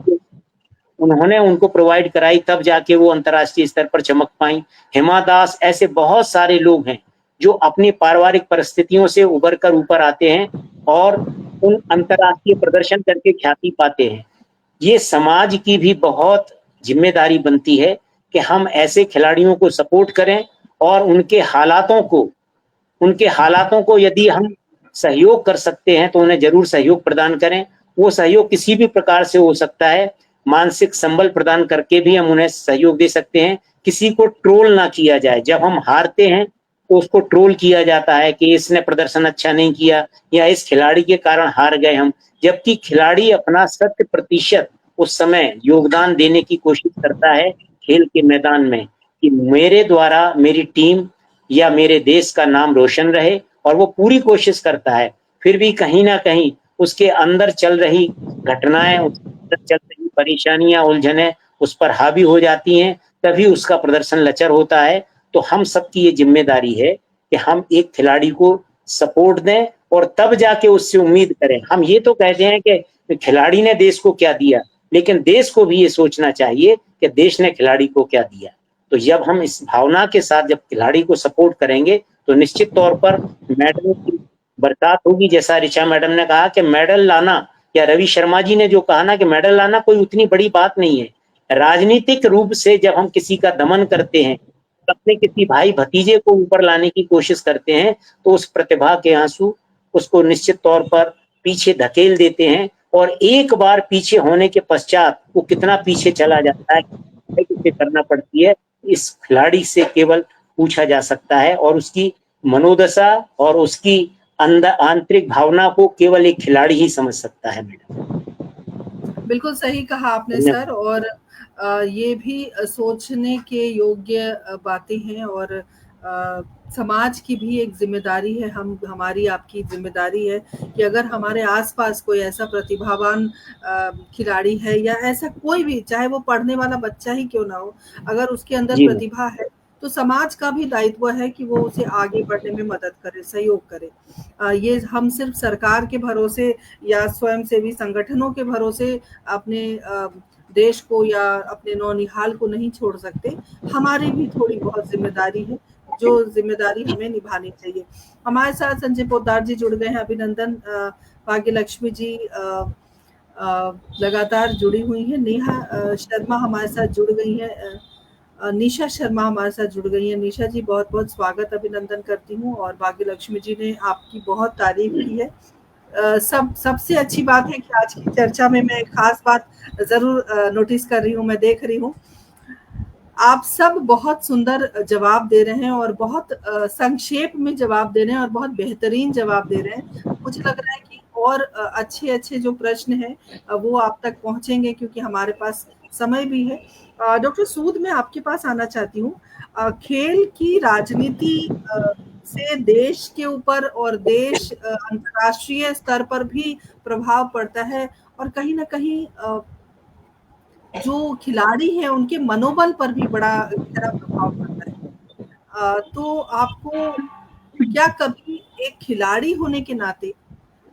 उन्होंने उनको प्रोवाइड कराई, तब जाके वो अंतर्राष्ट्रीय स्तर पर चमक पाई। हिमा दास, ऐसे बहुत सारे लोग हैं जो अपनी पारिवारिक परिस्थितियों से उभर कर ऊपर आते हैं और उन अंतर्राष्ट्रीय प्रदर्शन करके ख्याति पाते हैं। ये समाज की भी बहुत जिम्मेदारी बनती है कि हम ऐसे खिलाड़ियों को सपोर्ट करें, और उनके हालातों को यदि हम सहयोग कर सकते हैं तो उन्हें जरूर सहयोग प्रदान करें। वो सहयोग किसी भी प्रकार से हो सकता है, मानसिक संबल प्रदान करके भी हम उन्हें सहयोग दे सकते हैं। किसी को ट्रोल ना किया जाए, जब हम हारते हैं तो उसको ट्रोल किया जाता है कि इसने प्रदर्शन अच्छा नहीं किया, या इस खिलाड़ी के कारण हार गए हम, जबकि खिलाड़ी अपना 100% उस समय योगदान देने की कोशिश करता है खेल के मैदान में, कि मेरे द्वारा मेरी टीम या मेरे देश का नाम रोशन रहे, और वो पूरी कोशिश करता है। फिर भी कहीं ना कहीं उसके अंदर चल रही घटनाएं, उसके अंदर चल रही परेशानियां, उलझनें उस पर हावी हो जाती हैं, तभी उसका प्रदर्शन लचर होता है। तो हम सबकी ये जिम्मेदारी है कि हम एक खिलाड़ी को सपोर्ट दें और तब जाके उससे उम्मीद करें। हम ये तो कहते हैं कि खिलाड़ी ने देश को क्या दिया, लेकिन देश को भी ये सोचना चाहिए कि देश ने खिलाड़ी को क्या दिया। तो जब हम इस भावना के साथ जब खिलाड़ी को सपोर्ट करेंगे तो निश्चित तौर पर मेडल की बरसात होगी। जैसा ऋचा मैडम ने कहा कि मेडल लाना, या रवि शर्मा जी ने जो कहा ना कि मेडल लाना कोई उतनी बड़ी बात नहीं है। राजनीतिक रूप से जब हम किसी का दमन करते हैं, अपने किसी भाई भतीजे को ऊपर लाने की कोशिश करते हैं, तो उस प्रतिभा के आंसू उसको निश्चित तौर पर पीछे धकेल देते हैं, और एक बार पीछे होने के पश्चात वो कितना पीछे चला जाता है, किसे करना पड़ती है, इस खिलाड़ी से केवल पूछा जा सकता है। और उसकी मनोदशा और उसकी अंदर आंतरिक भावना को केवल एक खिलाड़ी ही समझ सकता है। मैडम, बिल्कुल सही कहा आपने सर, और ये भी सोचने के योग्य बातें हैं, और समाज की भी एक जिम्मेदारी है, हमारी आपकी जिम्मेदारी है कि अगर हमारे आसपास कोई ऐसा प्रतिभावान खिलाड़ी है, या ऐसा कोई भी, चाहे वो पढ़ने वाला बच्चा ही क्यों ना हो, अगर उसके अंदर जी प्रतिभा है, तो समाज का भी दायित्व है कि वो उसे आगे बढ़ने में मदद करे, सहयोग करे। ये हम सिर्फ सरकार के भरोसे या स्वयंसेवी संगठनों के भरोसे अपने देश को या अपने नौनिहाल को नहीं छोड़ सकते। हमारी भी थोड़ी बहुत जिम्मेदारी है, जो जिम्मेदारी हमें निभानी चाहिए। हमारे साथ संजय पोद्दार जी जुड़ गए हैं, अभिनंदन। भाग्य लक्ष्मी जी लगातार जुड़ी हुई हैं। नेहा शर्मा हमारे साथ जुड़ गई हैं। निशा शर्मा हमारे साथ जुड़ गई हैं। निशा जी, बहुत बहुत स्वागत, अभिनंदन करती हूँ। और भाग्य लक्ष्मी जी ने आपकी बहुत तारीफ की है। सबसे अच्छी बात है कि आज की चर्चा में मैं एक खास बात जरूर नोटिस कर रही हूँ, मैं देख रही हूँ, आप सब बहुत सुंदर जवाब दे रहे हैं, और बहुत संक्षेप में जवाब दे रहे हैं, और बहुत बेहतरीन जवाब दे रहे हैं। मुझे लग रहा है कि और अच्छे अच्छे जो प्रश्न हैं वो आप तक पहुंचेंगे, क्योंकि हमारे पास समय भी है। डॉक्टर सूद, मैं आपके पास आना चाहती हूँ। खेल की राजनीति से देश के ऊपर और देश अंतर्राष्ट्रीय स्तर पर भी प्रभाव पड़ता है, और कहीं ना कहीं जो खिलाड़ी हैं उनके मनोबल पर भी बड़ा गहरा प्रभाव पड़ता है। तो आपको क्या कभी एक खिलाड़ी होने के नाते,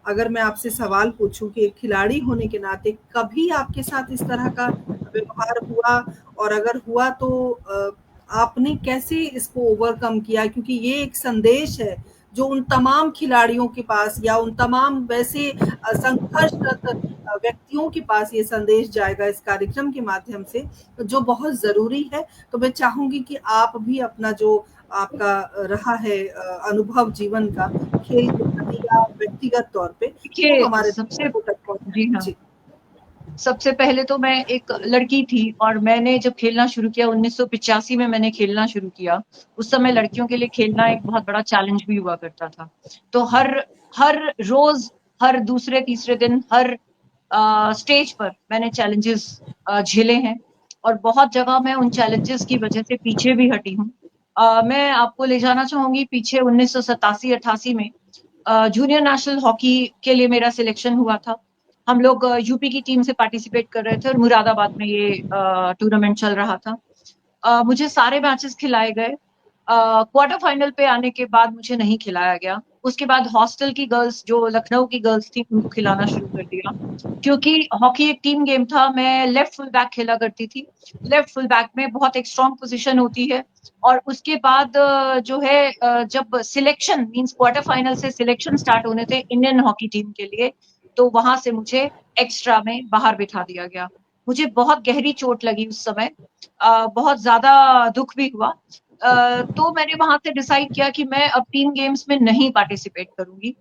अगर मैं आपसे सवाल पूछूं कि एक खिलाड़ी होने के नाते कभी आपके साथ इस तरह का व्यवहार हुआ, और अगर हुआ तो आपने कैसे इसको ओवरकम किया? क्योंकि ये एक संदेश है जो उन तमाम खिलाड़ियों के पास, या उन तमाम वैसे संघर्षरत व्यक्तियों के पास ये संदेश जाएगा इस कार्यक्रम के माध्यम से, जो बहुत जरूरी है। तो मैं चाहूंगी कि आप भी अपना जो आपका रहा है अनुभव जीवन का, खेल के प्रति या व्यक्तिगत तौर पे, वो हमारे दर्शकों तक पहुंचाएं। जी हाँ, जी। सबसे पहले तो मैं एक लड़की थी, और मैंने जब खेलना शुरू किया 1985 में मैंने खेलना शुरू किया। उस समय लड़कियों के लिए खेलना एक बहुत बड़ा चैलेंज भी हुआ करता था। तो हर रोज, हर दूसरे तीसरे दिन, हर स्टेज पर मैंने चैलेंजेस झेले हैं, और बहुत जगह मैं उन चैलेंजेस की वजह से पीछे भी हटी हूँ। मैं आपको ले जाना चाहूंगी पीछे 1987-88 में जूनियर नेशनल हॉकी के लिए मेरा सिलेक्शन हुआ था। हम लोग यूपी की टीम से पार्टिसिपेट कर रहे थे, और मुरादाबाद में ये टूर्नामेंट चल रहा था। मुझे सारे मैचेस खिलाए गए। क्वार्टर फाइनल पे आने के बाद मुझे नहीं खिलाया गया। उसके बाद हॉस्टल की गर्ल्स, जो लखनऊ की गर्ल्स थी, उनको खिलाना शुरू कर दिया, क्योंकि हॉकी एक टीम गेम था। मैं लेफ्ट फुल बैक खेला करती थी। लेफ्ट फुल बैक में बहुत एक स्ट्रॉन्ग पोजीशन होती है, और उसके बाद जो है जब सिलेक्शन मींस क्वार्टर फाइनल से सिलेक्शन स्टार्ट होने थे इंडियन हॉकी टीम के लिए, तो वहां से मुझे एक्स्ट्रा में बाहर बिठा दिया गया। मुझे बहुत गहरी चोट लगी उस समय, बहुत ज्यादा दुख भी हुआ। तो मैंने वहां से डिसाइड किया कि मैं अब टीम गेम्स में नहीं पार्टिसिपेट करूंगी।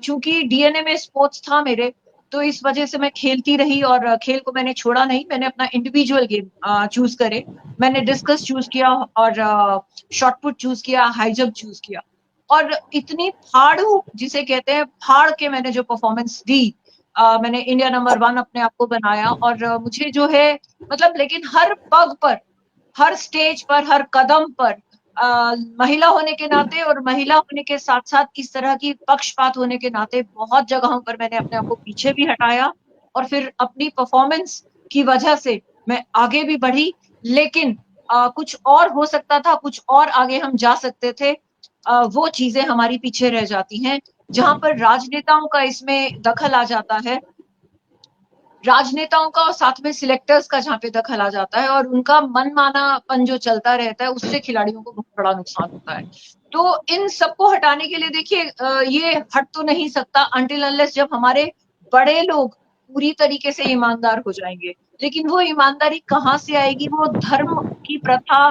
चूंकि डीएनए में स्पोर्ट्स था मेरे, तो इस वजह से मैं खेलती रही, और खेल को मैंने छोड़ा नहीं। मैंने अपना इंडिविजुअल गेम चूज करे। मैंने डिस्कस चूज किया, और शॉट पुट चूज किया, हाई जंप चूज किया, और इतनी फाड़ू, जिसे कहते हैं फाड़ के, मैंने जो परफॉर्मेंस दी, मैंने इंडिया नंबर 1 अपने आप को बनाया। और मुझे जो है, मतलब, लेकिन हर पग पर, हर स्टेज पर, हर कदम पर महिला होने के नाते, और महिला होने के साथ साथ इस तरह की पक्षपात होने के नाते, बहुत जगहों पर मैंने अपने आप को पीछे भी हटाया, और फिर अपनी परफॉर्मेंस की वजह से मैं आगे भी बढ़ी। लेकिन कुछ और हो सकता था, कुछ और आगे हम जा सकते थे। वो चीजें हमारी पीछे रह जाती हैं। जहां पर राजनेताओं का इसमें दखल आ जाता है, राजनेताओं का और साथ में सिलेक्टर्स का जहाँ पे दखल आ जाता है, और उनका मनमानापन जो चलता रहता है, उससे खिलाड़ियों को बहुत बड़ा नुकसान होता है। तो इन सबको हटाने के लिए देखिए, ये हट तो नहीं सकता अनटिल अनलेस जब हमारे बड़े लोग पूरी तरीके से ईमानदार हो जाएंगे, लेकिन वो ईमानदारी कहाँ से आएगी, वो धर्म की प्रथा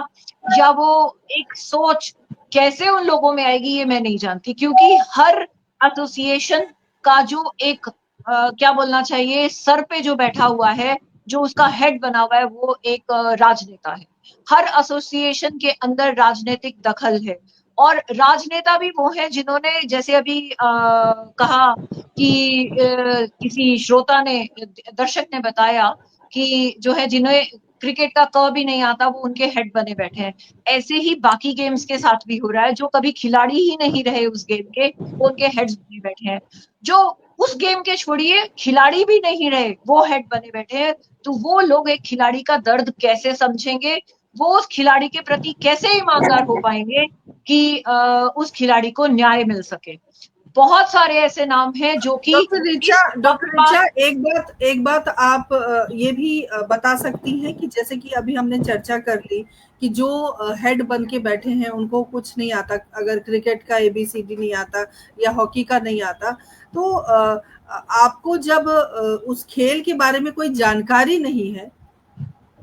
या वो एक सोच कैसे उन लोगों में आएगी, ये मैं नहीं जानती। क्योंकि हर एसोसिएशन का जो एक क्या बोलना चाहिए, सर पे जो बैठा हुआ है, जो उसका हेड बना हुआ है, वो एक राजनेता है। हर एसोसिएशन के अंदर राजनीतिक दखल है, और राजनेता भी वो है जिन्होंने, जैसे अभी कहा कि किसी श्रोता ने, दर्शक ने बताया कि जो है जिन्हें क्रिकेट का क भी नहीं आता वो उनके हेड बने बैठे हैं। ऐसे ही बाकी गेम्स के साथ भी हो रहा है, जो कभी खिलाड़ी ही नहीं रहे उस गेम के, वो उनके हेड्स बने बैठे हैं। जो उस गेम के छोड़िए खिलाड़ी भी नहीं रहे, वो हेड बने बैठे हैं। तो वो लोग एक खिलाड़ी का दर्द कैसे समझेंगे, वो उस खिलाड़ी के प्रति कैसे ईमानदार हो पाएंगे कि उस खिलाड़ी को न्याय मिल सके। बहुत सारे ऐसे नाम हैं जो कि डॉक्टर ऋचा, एक बात आप ये भी बता सकती हैं कि जैसे कि अभी हमने चर्चा कर ली कि जो हेड बन के बैठे हैं उनको कुछ नहीं आता, अगर क्रिकेट का ABCD नहीं आता या हॉकी का नहीं आता, तो आपको जब उस खेल के बारे में कोई जानकारी नहीं है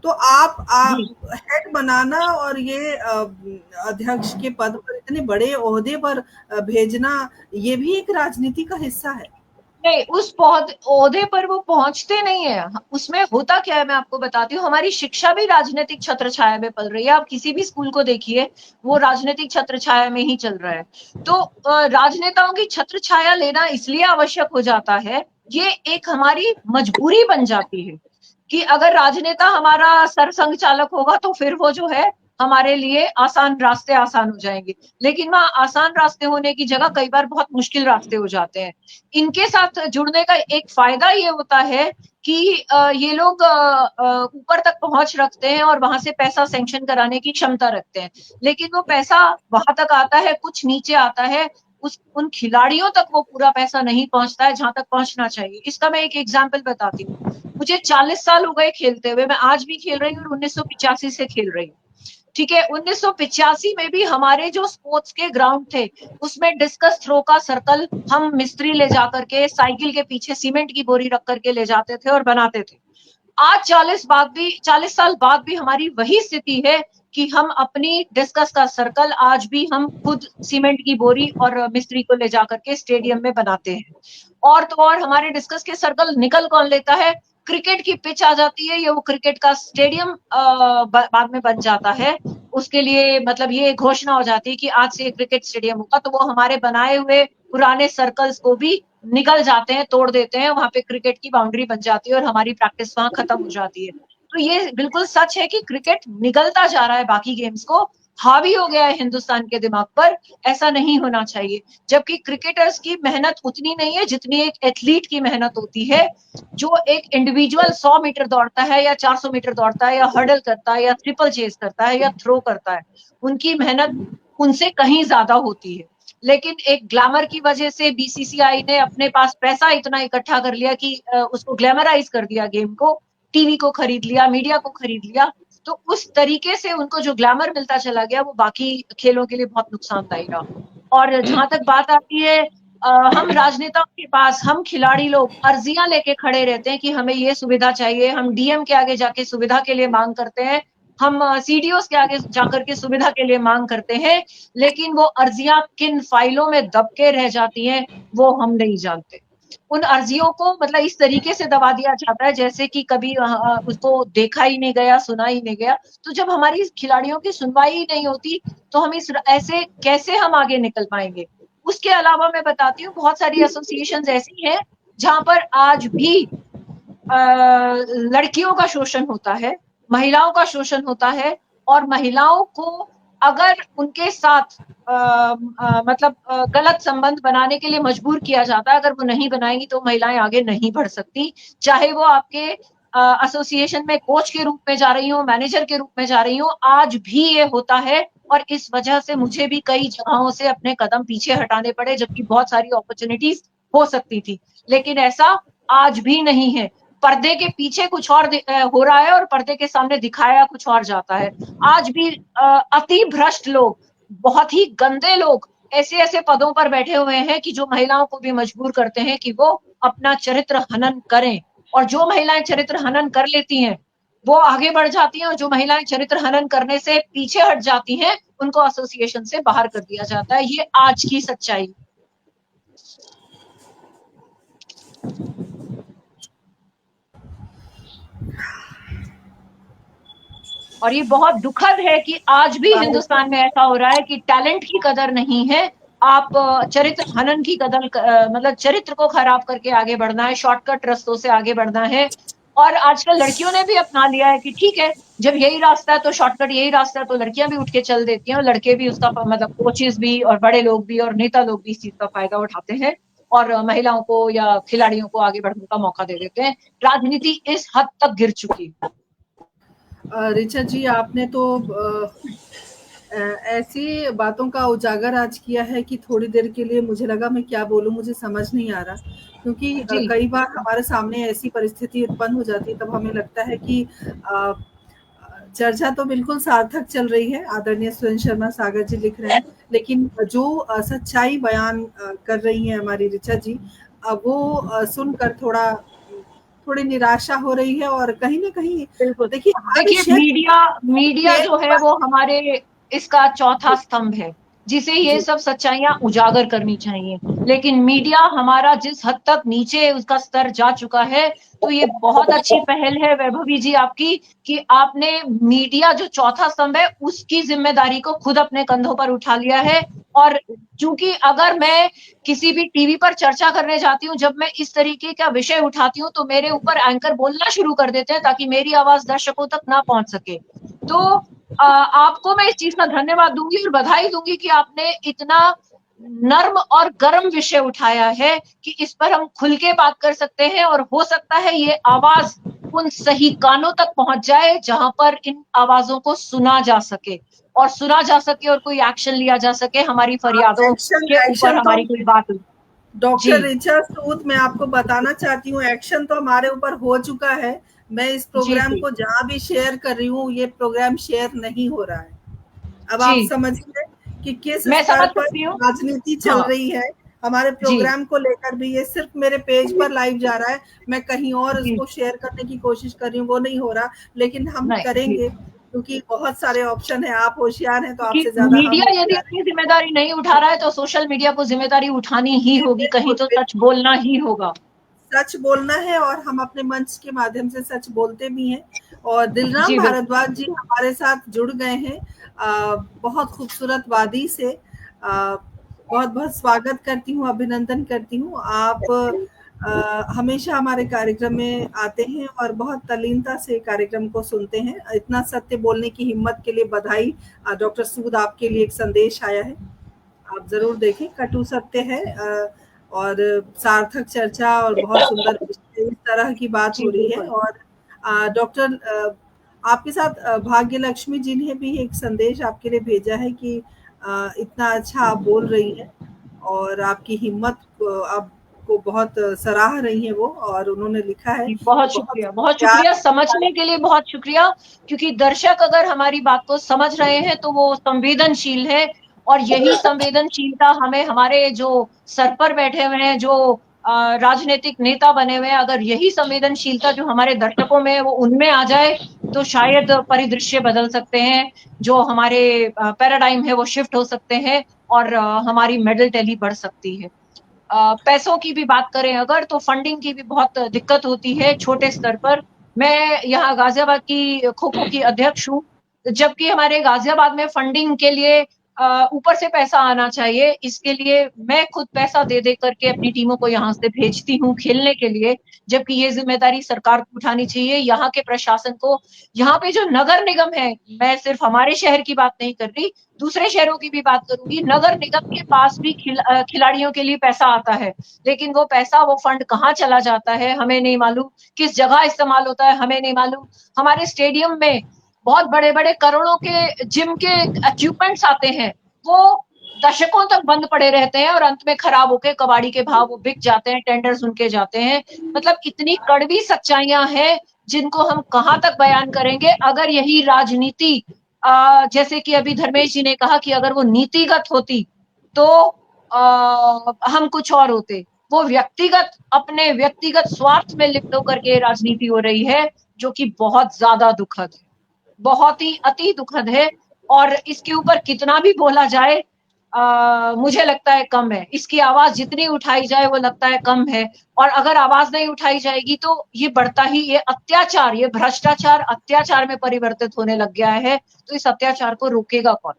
तो आप हेड बनाना और ये अध्यक्ष के पद पर इतने बड़े ओहदे पर भेजना, ये भी एक राजनीति का हिस्सा है। नहीं, उस ओहदे पर वो पहुंचते नहीं है। उसमें होता क्या है मैं आपको बताती हूँ, हमारी शिक्षा भी राजनीतिक छत्र छाया में पल रही है। आप किसी भी स्कूल को देखिए, वो राजनीतिक छत्र छाया में ही चल रहा है। तो राजनेताओं की छत्र छाया लेना इसलिए आवश्यक हो जाता है, ये एक हमारी मजबूरी बन जाती है कि अगर राजनेता हमारा सरसंघ चालक होगा तो फिर वो जो है हमारे लिए आसान रास्ते आसान हो जाएंगे। लेकिन वहां आसान रास्ते होने की जगह कई बार बहुत मुश्किल रास्ते हो जाते हैं। इनके साथ जुड़ने का एक फायदा ये होता है कि ये लोग ऊपर तक पहुंच रखते हैं और वहां से पैसा सैंक्शन कराने की क्षमता रखते हैं, लेकिन वो पैसा वहां तक आता है, कुछ नीचे आता है, उन खिलाड़ियों तक वो पूरा पैसा नहीं पहुंचता है जहां तक पहुंचना चाहिए। इसका मैं एक एग्जाम्पल बताती हूँ। मुझे 40 साल हो गए खेलते हुए, मैं आज भी खेल रही हूँ और 1985 से खेल रही हूँ। ठीक है, 1985 में भी हमारे जो स्पोर्ट्स के ग्राउंड थे उसमें डिस्कस थ्रो का सर्कल हम मिस्त्री ले जाकर के साइकिल के पीछे सीमेंट की बोरी रख करके ले जाते थे और बनाते थे। आज 40 साल बाद भी हमारी वही स्थिति है कि हम अपनी डिस्कस का सर्कल आज भी हम खुद सीमेंट की बोरी और मिस्त्री को ले जाकर के स्टेडियम में बनाते हैं। और तो और हमारे डिस्कस के सर्कल निकल कौन लेता है, क्रिकेट की पिच आ जाती है, या वो क्रिकेट का स्टेडियम बाद में बन जाता है। उसके लिए मतलब ये घोषणा हो जाती है कि आज से क्रिकेट स्टेडियम होगा, तो वो हमारे बनाए हुए पुराने सर्कल्स को भी निकल जाते हैं, तोड़ देते हैं, वहां पे क्रिकेट की बाउंड्री बन जाती है और हमारी प्रैक्टिस वहां खत्म हो जाती है। तो ये बिल्कुल सच है कि क्रिकेट निगलता जा रहा है बाकी गेम्स को, हावी हो गया है हिंदुस्तान के दिमाग पर। ऐसा नहीं होना चाहिए, जबकि क्रिकेटर्स की मेहनत उतनी नहीं है जितनी एक एथलीट की मेहनत होती है। जो एक इंडिविजुअल 100 मीटर दौड़ता है या 400 मीटर दौड़ता है या हर्डल करता है या ट्रिपल चेस करता है या थ्रो करता है, उनकी मेहनत उनसे कहीं ज्यादा होती है। लेकिन एक ग्लैमर की वजह से BCCI ने अपने पास पैसा इतना इकट्ठा कर लिया कि उसको ग्लैमराइज कर दिया, गेम को, टीवी को खरीद लिया, मीडिया को खरीद लिया। तो उस तरीके से उनको जो ग्लैमर मिलता चला गया वो बाकी खेलों के लिए बहुत नुकसानदायी रहा। और जहां तक बात आती है हम राजनेताओं के पास, हम खिलाड़ी लोग अर्जियां लेके खड़े रहते हैं कि हमें ये सुविधा चाहिए, हम DM के आगे जाके सुविधा के लिए मांग करते हैं, हम CDOs के आगे जाकर के सुविधा के लिए मांग करते हैं, लेकिन वो अर्जियां किन फाइलों में दब के रह जाती हैं वो हम नहीं जानते। उन अर्जियों को मतलब इस तरीके से दबा दिया जाता है जैसे कि कभी उसको देखा ही नहीं गया, सुना ही नहीं गया। तो जब हमारी खिलाड़ियों की सुनवाई ही नहीं होती तो हम ऐसे कैसे हम आगे निकल पाएंगे। उसके अलावा मैं बताती हूँ बहुत सारी एसोसिएशंस ऐसी हैं जहां पर आज भी लड़कियों का शोषण होता है, महिलाओं का शोषण होता है, और महिलाओं को अगर उनके साथ मतलब गलत संबंध बनाने के लिए मजबूर किया जाता है, अगर वो नहीं बनाएंगी तो महिलाएं आगे नहीं बढ़ सकती, चाहे वो आपके एसोसिएशन में कोच के रूप में जा रही हो, मैनेजर के रूप में जा रही हो, आज भी ये होता है। और इस वजह से मुझे भी कई जगहों से अपने कदम पीछे हटाने पड़े, जबकि बहुत सारी अपॉर्चुनिटीज हो सकती थी, लेकिन ऐसा आज भी नहीं है। पर्दे के पीछे कुछ और हो रहा है और पर्दे के सामने दिखाया कुछ और जाता है। आज भी अति भ्रष्ट लोग, बहुत ही गंदे लोग ऐसे ऐसे पदों पर बैठे हुए हैं कि जो महिलाओं को भी मजबूर करते हैं कि वो अपना चरित्र हनन करें। और जो महिलाएं चरित्र हनन कर लेती हैं वो आगे बढ़ जाती हैं, और जो महिलाएं चरित्र हनन करने से पीछे हट जाती हैं उनको एसोसिएशन से बाहर कर दिया जाता है। ये आज की सच्चाई। और ये बहुत दुखद है कि आज भी हिंदुस्तान में ऐसा हो रहा है कि टैलेंट की कदर नहीं है। आप चरित्र हनन की कदर मतलब चरित्र को खराब करके आगे बढ़ना है, शॉर्टकट रास्तों से आगे बढ़ना है। और आजकल लड़कियों ने भी अपना लिया है कि ठीक है, जब यही रास्ता है तो शॉर्टकट यही रास्ता है, तो लड़कियां भी उठ के चल देती हैं, और लड़के भी उसका मतलब कोचेस भी और बड़े लोग भी और नेता लोग भी इस चीज का फायदा उठाते हैं और महिलाओं को या खिलाड़ियों को आगे बढ़ने का मौका दे देते हैं। राजनीति इस हद तक गिर चुकी है। ऋचा जी, आपने तो ऐसी बातों का उजागर आज किया है कि थोड़ी देर के लिए मुझे लगा मैं क्या बोलूं, मुझे समझ नहीं आ रहा, क्योंकि कई बार हमारे सामने ऐसी परिस्थिति उत्पन्न हो जाती है, तब हमें लगता है कि चर्चा तो बिल्कुल सार्थक चल रही है, आदरणीय सुरेंद्र शर्मा सागर जी लिख रहे हैं, लेकिन जो सच्चाई बयान कर रही है हमारी ऋचा जी, वो सुनकर थोड़ी निराशा हो रही है। और कहीं ना कहीं देखिए मीडिया जो है वो हमारे इसका चौथा स्तंभ है, जिसे ये सब सच्चाइयां उजागर करनी चाहिए। लेकिन मीडिया हमारा जिस हद तक नीचे उसका स्तर जा चुका है, तो ये बहुत अच्छी पहल है वैभवी जी आपकी कि आपने मीडिया जो चौथा स्तंभ है उसकी जिम्मेदारी को खुद अपने कंधों पर उठा लिया है। और चूंकि अगर मैं किसी भी टीवी पर चर्चा करने जाती हूँ, जब मैं इस तरीके का विषय उठाती हूँ तो मेरे ऊपर एंकर बोलना शुरू कर देते हैं ताकि मेरी आवाज दर्शकों तक ना पहुंच सके। तो आपको मैं इस चीज का धन्यवाद दूंगी और बधाई दूंगी कि आपने इतना नर्म और गर्म विषय उठाया है कि इस पर हम खुल के बात कर सकते हैं, और हो सकता है ये आवाज उन सही कानों तक पहुंच जाए जहां पर इन आवाजों को सुना जा सके और कोई एक्शन लिया जा सके हमारी फरियादों के ऊपर, हमारी कोई बात। डॉक्टर ऋचा सूद, मैं आपको बताना चाहती हूँ, एक्शन तो हमारे ऊपर हो चुका है। मैं इस प्रोग्राम को जहां भी शेयर कर रही हूँ, ये प्रोग्राम शेयर नहीं हो रहा है। अब आप समझिए कि किस स्तर पर राजनीति चल रही है। हमारे प्रोग्राम को लेकर भी ये सिर्फ मेरे पेज पर लाइव जा रहा है, मैं कहीं और उसको शेयर करने की कोशिश कर रही हूँ, वो नहीं हो रहा, लेकिन हम करेंगे क्योंकि बहुत सारे ऑप्शन है। आप होशियार हैं तो आपसे ज्यादा मीडिया यदि अपनी जिम्मेदारी नहीं उठा रहा है तो सोशल मीडिया को जिम्मेदारी उठानी ही होगी, कहीं तो सच बोलना ही होगा। सच बोलना है, और हम अपने मंच के माध्यम से सच बोलते भी हैं। और दिलराम भारद्वाज जी हमारे साथ जुड़ गए हैं बहुत खूबसूरत वादी से। बहुत बहुत स्वागत करती हूँ, अभिनंदन करती हूँ। आप हमेशा हमारे कार्यक्रम में आते हैं और बहुत तल्लीनता से कार्यक्रम को सुनते हैं। इतना सत्य बोलने की हिम्मत के लिए बधाई। डॉक्टर सूद, आपके लिए एक संदेश आया है, आप जरूर देखें। कटु सत्य है और सार्थक चर्चा और बहुत सुंदर इस तरह की बात हो रही है। और डॉक्टर आपके साथ भाग्य लक्ष्मी जी ने भी एक संदेश आपके लिए भेजा है कि इतना अच्छा आप बोल रही हैं और आपकी हिम्मत आपको बहुत सराह रही है वो, और उन्होंने लिखा है बहुत शुक्रिया समझने के लिए, बहुत शुक्रिया। क्योंकि दर्शक अगर हमारी बात को समझ रहे हैं तो वो संवेदनशील है, और यही संवेदनशीलता हमें हमारे जो सर पर बैठे हुए हैं, जो राजनीतिक नेता बने हुए हैं, अगर यही संवेदनशीलता जो हमारे दर्शकों में है वो उनमें आ जाए तो शायद परिदृश्य बदल सकते हैं, जो हमारे पैराडाइम है वो शिफ्ट हो सकते हैं और हमारी मेडल टैली बढ़ सकती है। पैसों की भी बात करें अगर, तो फंडिंग की भी बहुत दिक्कत होती है छोटे स्तर पर। मैं यहाँ गाजियाबाद की खो खो की अध्यक्ष हूँ, जबकि हमारे गाजियाबाद में फंडिंग के लिए ऊपर से पैसा आना चाहिए। इसके लिए मैं खुद पैसा दे दे करके अपनी टीमों को यहाँ से भेजती हूँ खेलने के लिए, जबकि ये जिम्मेदारी सरकार को उठानी चाहिए, यहाँ के प्रशासन को। यहाँ पे जो नगर निगम है, मैं सिर्फ हमारे शहर की बात नहीं कर रही, दूसरे शहरों की भी बात करूंगी। नगर निगम के पास भी खिलाड़ियों के लिए पैसा आता है, लेकिन वो पैसा, वो फंड कहाँ चला जाता है हमें नहीं मालूम, किस जगह इस्तेमाल होता है हमें नहीं मालूम। हमारे स्टेडियम में बहुत बड़े बड़े करोड़ों के जिम के इक्विपमेंट्स आते हैं, वो दशकों तक बंद पड़े रहते हैं और अंत में खराब होकर कबाड़ी के भाव वो बिक जाते हैं, टेंडर्स उनके जाते हैं। मतलब इतनी कड़वी सच्चाइयां हैं जिनको हम कहाँ तक बयान करेंगे। अगर यही राजनीति जैसे कि अभी धर्मेश जी ने कहा कि अगर वो नीतिगत होती तो हम कुछ और होते, वो अपने व्यक्तिगत स्वार्थ में लिप्त होकर के राजनीति हो रही है, जो कि बहुत ज्यादा दुखद है, बहुत ही अति दुखद है। और इसके ऊपर कितना भी बोला जाए मुझे लगता है कम है। इसकी आवाज जितनी उठाई जाए वो लगता है कम है, और अगर आवाज नहीं उठाई जाएगी तो ये बढ़ता ही, ये अत्याचार, ये भ्रष्टाचार अत्याचार में परिवर्तित होने लग गया है। तो इस अत्याचार को रोकेगा कौन?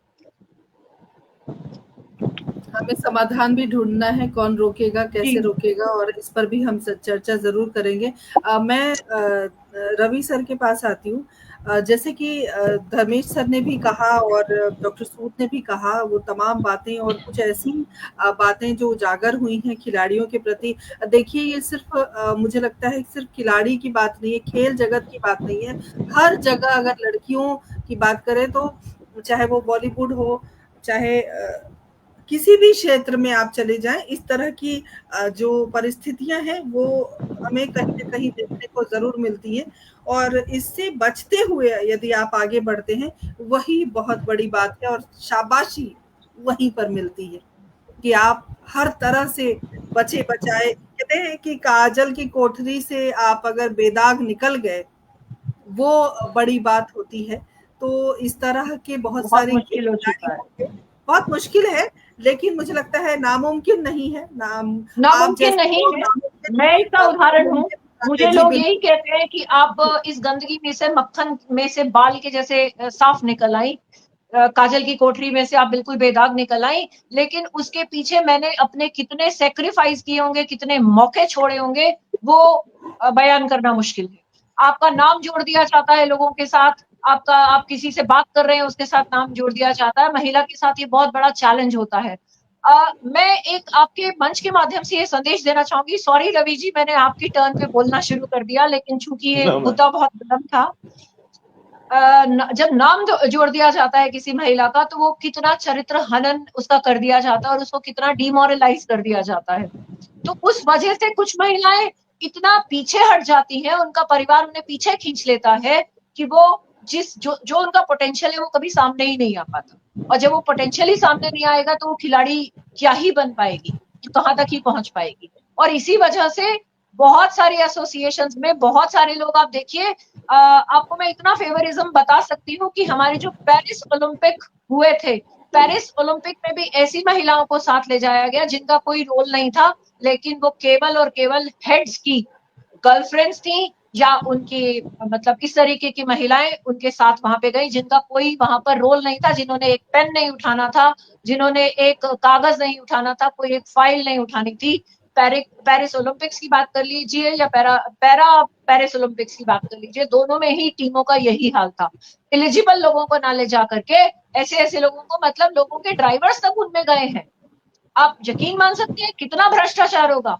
हमें समाधान भी ढूंढना है, कौन रोकेगा, कैसे जी। रोकेगा, और इस पर भी हम चर्चा जरूर करेंगे। मैं रवि सर के पास आती हूँ। जैसे कि धर्मेश सर ने भी कहा और डॉक्टर सूद ने भी कहा, वो तमाम बातें और कुछ ऐसी बातें जो उजागर हुई हैं खिलाड़ियों के प्रति। देखिए, ये सिर्फ मुझे लगता है सिर्फ खिलाड़ी की बात नहीं है, खेल जगत की बात नहीं है। हर जगह अगर लड़कियों की बात करें तो चाहे वो बॉलीवुड हो, चाहे किसी भी क्षेत्र में आप चले जाएं, इस तरह की जो परिस्थितियां हैं वो हमें कहीं न कहीं देखने को ज़रूर मिलती हैं, और इससे बचते हुए यदि आप आगे बढ़ते हैं, वही बहुत बड़ी बात है, और शाबाशी वहीं पर मिलती है कि आप हर तरह से बचे-बचाए। कहते हैं कि काजल की कोठरी से आप अगर बेदाग निकल गए, वो बड़ी बात होती है। तो इस तरह के बहुत बहुत सारे मुश्किल हो चुका है। खिलाड़ी होंगे, बहुत मुश्किल है, लेकिन मुझे लगता है नामुमकिन नहीं है। आप नामुमकिन जैसे नहीं लोग है। नामुमकिन मैं इसका उदाहरण हूँ। मुमकिन बनाते मुझे हैं। जी, लोग यही बिल्कुल। कहते हैं कि आप इस गंदगी में से, मक्खन में से बाल के जैसे साफ निकल आई, काजल की कोठरी में से आप बिल्कुल बेदाग निकल आई, लेकिन उसके पीछे मैंने अपने कितने सैक्रिफाइस किए होंगे, कितने मौके छोड़े होंगे, वो बयान करना मुश्किल है। आपका नाम जोड़ दिया जाता है लोगों के साथ, आप किसी से बात कर रहे हैं उसके साथ नाम जोड़ दिया जाता है। महिला के साथ ये बहुत बड़ा चैलेंज होता है। मैं एक आपके मंच के माध्यम से ये संदेश देना चाहूंगी। सॉरी रवि जी, मैंने आपकी टर्न पे बोलना शुरू कर दिया, लेकिन चूंकि ये मुद्दा बहुत बुलंद था। जब नाम जोड़ दिया जाता है किसी महिला का, तो वो कितना चरित्र हनन उसका कर दिया जाता है और उसको कितना डिमोरलाइज कर दिया जाता है। तो उस वजह से कुछ महिलाएं इतना पीछे हट जाती हैं, उनका परिवार उन्हें पीछे खींच लेता है कि वो जो उनका पोटेंशियल है वो कभी सामने ही नहीं आ पाता। और जब वो पोटेंशियल ही सामने नहीं आएगा तो वो खिलाड़ी क्या ही बन पाएगी, कहाँ तक ही पहुंच पाएगी। और इसी वजह से बहुत सारे एसोसिएशंस में बहुत सारे लोग, आप देखिए, आपको मैं इतना फेवरिज्म बता सकती हूँ कि हमारे जो पेरिस ओलंपिक हुए थे, पेरिस ओलंपिक में भी ऐसी महिलाओं को साथ ले जाया गया जिनका कोई रोल नहीं था, लेकिन वो केवल और केवल हेड्स की गर्लफ्रेंड्स थी, या उनकी मतलब इस तरीके की महिलाएं उनके साथ वहां पे गई जिनका कोई वहां पर रोल नहीं था, जिन्होंने एक पेन नहीं उठाना था, जिन्होंने एक कागज नहीं उठाना था, कोई एक फाइल नहीं उठानी थी। पेरिस ओलंपिक्स की बात कर लीजिए या पैरा पेरिस ओलंपिक्स की बात कर लीजिए, दोनों में ही टीमों का यही हाल था। एलिजिबल लोगों को ना ले जा करके ऐसे ऐसे लोगों को, मतलब लोगों के ड्राइवर्स तक उनमें गए हैं। आप यकीन मान सकते हैं कितना भ्रष्टाचार होगा।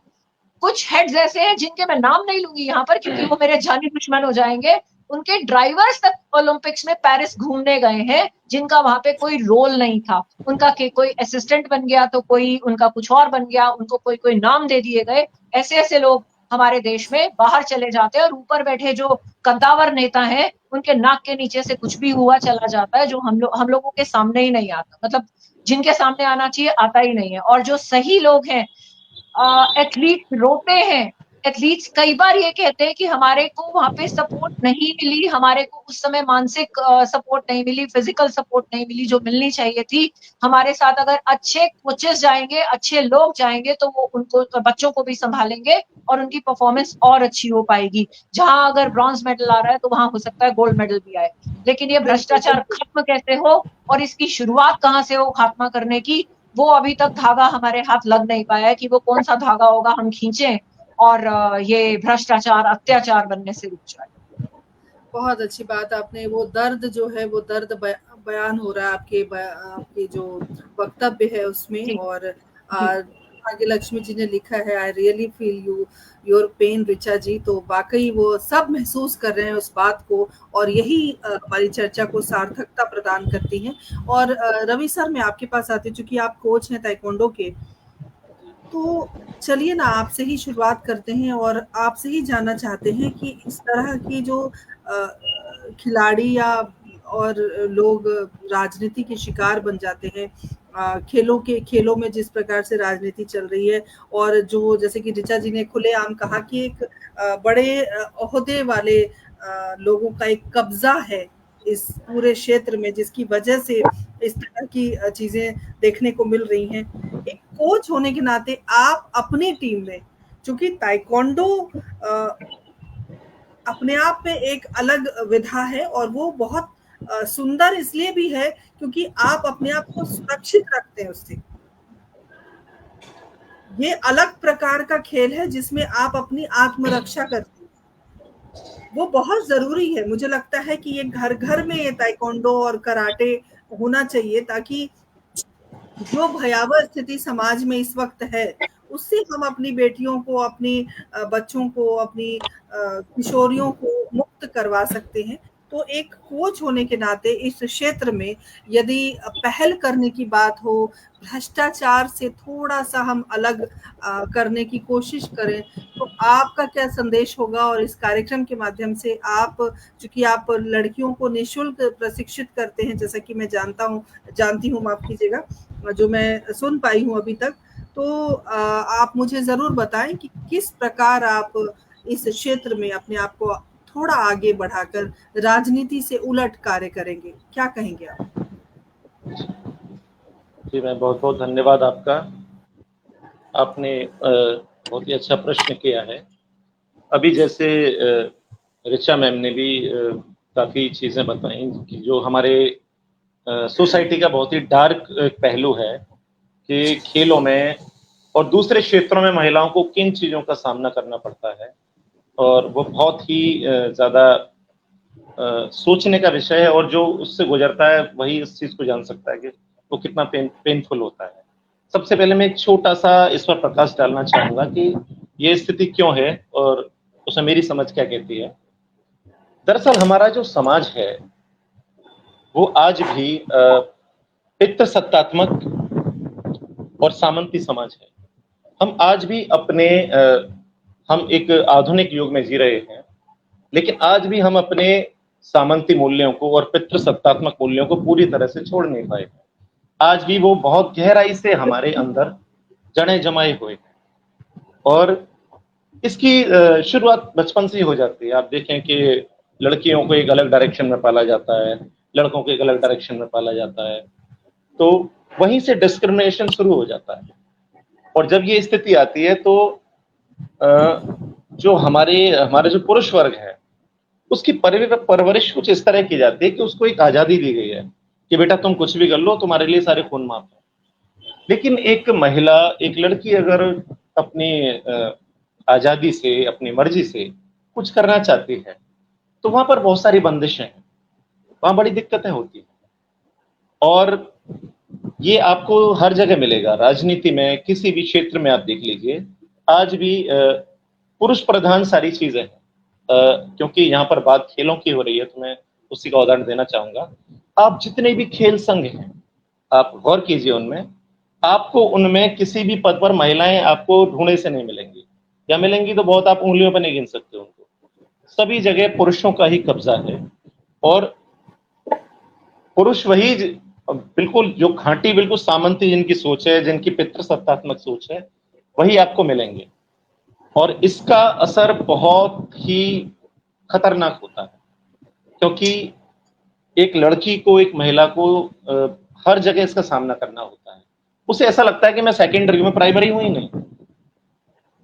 कुछ हेड्स ऐसे हैं जिनके मैं नाम नहीं लूंगी यहाँ पर क्योंकि वो मेरे जानी दुश्मन हो जाएंगे, उनके ड्राइवर्स तक ओलंपिक्स में पेरिस घूमने गए हैं जिनका वहां पे कोई रोल नहीं था। उनका कोई असिस्टेंट बन गया तो कोई उनका कुछ और बन गया, उनको कोई कोई नाम दे दिए गए। ऐसे ऐसे लोग हमारे देश में बाहर चले जाते हैं और ऊपर बैठे जो कद्दावर नेता हैं उनके नाक के नीचे से कुछ भी हुआ चला जाता है, जो हम लोगों के सामने ही नहीं आता, मतलब जिनके सामने आना चाहिए आता ही नहीं है। और जो सही लोग हैं, एथलीट्स रोते हैं, एथलीट्स कई बार ये कहते हैं कि हमारे को वहां पे सपोर्ट नहीं मिली, हमारे को उस समय मानसिक सपोर्ट नहीं मिली, फिजिकल सपोर्ट नहीं मिली जो मिलनी चाहिए थी। हमारे साथ अगर अच्छे कोचेस जाएंगे, अच्छे लोग जाएंगे तो वो उनको बच्चों को भी संभालेंगे और उनकी परफॉर्मेंस और अच्छी हो पाएगी। जहां अगर ब्रॉन्ज मेडल आ रहा है तो वहां हो सकता है गोल्ड मेडल भी आए। लेकिन ये भ्रष्टाचार खत्म कैसे हो और इसकी शुरुआत कहाँ से हो खात्मा करने की, वो अभी तक धागा हमारे हाथ लग नहीं पाया है कि वो कौन सा धागा होगा हम खींचें और ये भ्रष्टाचार अत्याचार बनने से रुक जाए। बहुत अच्छी बात आपने, वो दर्द जो है वो दर्द बयान हो रहा है आपके जो वक्तव्य है उसमें। और भाग्य लक्ष्मी जी ने लिखा है, I really feel your pain Richa ji. तो वाकई वो सब महसूस कर रहे हैं उस बात को, और यही हमारी चर्चा को सार्थकता प्रदान करती है। और रवि सर, मैं आपके पास आती हूँ, चूंकि आप कोच हैं ताइक्वांडो के, तो चलिए ना आपसे ही शुरुआत करते हैं और आपसे ही जानना चाहते हैं कि इस तरह की जो खिलाड़ी या और लोग राजनीति के शिकार बन जाते हैं, खेलों में जिस प्रकार से राजनीति चल रही है, और जो जैसे कि ऋचा जी ने खुलेआम कहा कि एक बड़े ओहदे वाले लोगों का एक कब्जा है इस पूरे क्षेत्र में, जिसकी वजह से इस तरह की चीजें देखने को मिल रही हैं। एक कोच होने के नाते आप अपनी टीम में, चूंकि ताइक्वांडो अपने आप में एक अलग विधा है, और वो बहुत सुंदर इसलिए भी है क्योंकि आप अपने आप को सुरक्षित रखते हैं उससे। ये अलग प्रकार का खेल है जिसमें आप अपनी आत्मरक्षा करते हैं, वो बहुत जरूरी है। मुझे लगता है कि ये घर घर में ये ताइक्वांडो और कराटे होना चाहिए, ताकि जो भयावह स्थिति समाज में इस वक्त है उससे हम अपनी बेटियों को, अपनी बच्चों को, अपनी किशोरियों को मुक्त करवा सकते हैं। तो एक कोच होने के नाते इस क्षेत्र में यदि पहल करने की बात हो, भ्रष्टाचार से थोड़ा सा हम अलग करने की कोशिश करें, तो आपका क्या संदेश होगा? और इस कार्यक्रम के माध्यम से आप, चूंकि आप लड़कियों को निःशुल्क प्रशिक्षित करते हैं, जैसा कि मैं जानती हूँ, माफ कीजिएगा, जो मैं सुन पाई हूँ अभी तक, तो आप मुझे जरूर बताएं कि किस प्रकार आप इस क्षेत्र में अपने आप को थोड़ा आगे बढ़ाकर राजनीति से उलट कार्य करेंगे, क्या कहेंगे आप? जी, मैं बहुत बहुत धन्यवाद आपका। आपने बहुत ही अच्छा प्रश्न किया है। अभी जैसे ऋचा मैम ने भी काफ़ी चीज़ें बताई कि जो हमारे सोसाइटी का बहुत ही डार्क पहलू है कि खेलों में और दूसरे क्षेत्रों में महिलाओं को किन चीज़ों का सामना करना पड़ता है, और वो बहुत ही ज़्यादा सोचने का विषय है, और जो उससे गुजरता है वही इस चीज़ को जान सकता है कि वो कितना पेनफुल होता है। सबसे पहले मैं एक छोटा सा इस पर प्रकाश डालना चाहूँगा कि ये स्थिति क्यों है और उसमें मेरी समझ क्या कहती है। दरअसल हमारा जो समाज है वो आज भी पितृसत्तात्मक और सामंती समाज है। हम आज भी अपने हम एक आधुनिक युग में जी रहे हैं, लेकिन आज भी हम अपने सामंती मूल्यों को और पितृसत्तात्मक मूल्यों को पूरी तरह से छोड़ नहीं पाए। आज भी वो बहुत गहराई से हमारे अंदर जड़ें जमाए हुए हैं, और इसकी शुरुआत बचपन से ही हो जाती है। आप देखें कि लड़कियों को एक अलग डायरेक्शन में पाला जाता है, लड़कों को एक अलग डायरेक्शन में पाला जाता है, तो वहीं से डिस्क्रिमिनेशन शुरू हो जाता है। और जब ये स्थिति आती है तो जो हमारे जो पुरुष वर्ग है उसकी परवरिश कुछ इस तरह की जाती है कि उसको एक आज़ादी दी गई है कि बेटा तुम कुछ भी कर लो, तुम्हारे लिए सारे खून माफ है। लेकिन एक महिला, एक लड़की अगर अपनी आज़ादी से, अपनी मर्जी से कुछ करना चाहती है तो वहां पर बहुत सारी बंदिशें हैं, वहां बड़ी दिक्कतें होती हैं, और ये आपको हर जगह मिलेगा। राजनीति में, किसी भी क्षेत्र में आप देख लीजिए, आज भी पुरुष प्रधान सारी चीजें हैं। क्योंकि यहाँ पर बात खेलों की हो रही है तो मैं उसी का उदाहरण देना चाहूंगा। आप जितने भी खेल संघ हैं, आप गौर कीजिए उनमें, आपको उनमें किसी भी पद पर महिलाएं आपको ढूंढे से नहीं मिलेंगी, या मिलेंगी तो बहुत आप उंगलियों पर नहीं गिन सकते उनको। सभी जगह पुरुषों का ही कब्जा है, और पुरुष वही बिल्कुल जो खांटी, बिल्कुल सामंती जिनकी सोच है, जिनकी पितृसत्तात्मक सोच है, वही आपको मिलेंगे। और इसका असर बहुत ही खतरनाक होता है, क्योंकि एक लड़की को, एक महिला को हर जगह इसका सामना करना होता है। उसे ऐसा लगता है कि मैं सेकेंडरी में, प्राइमरी हूं ही नहीं।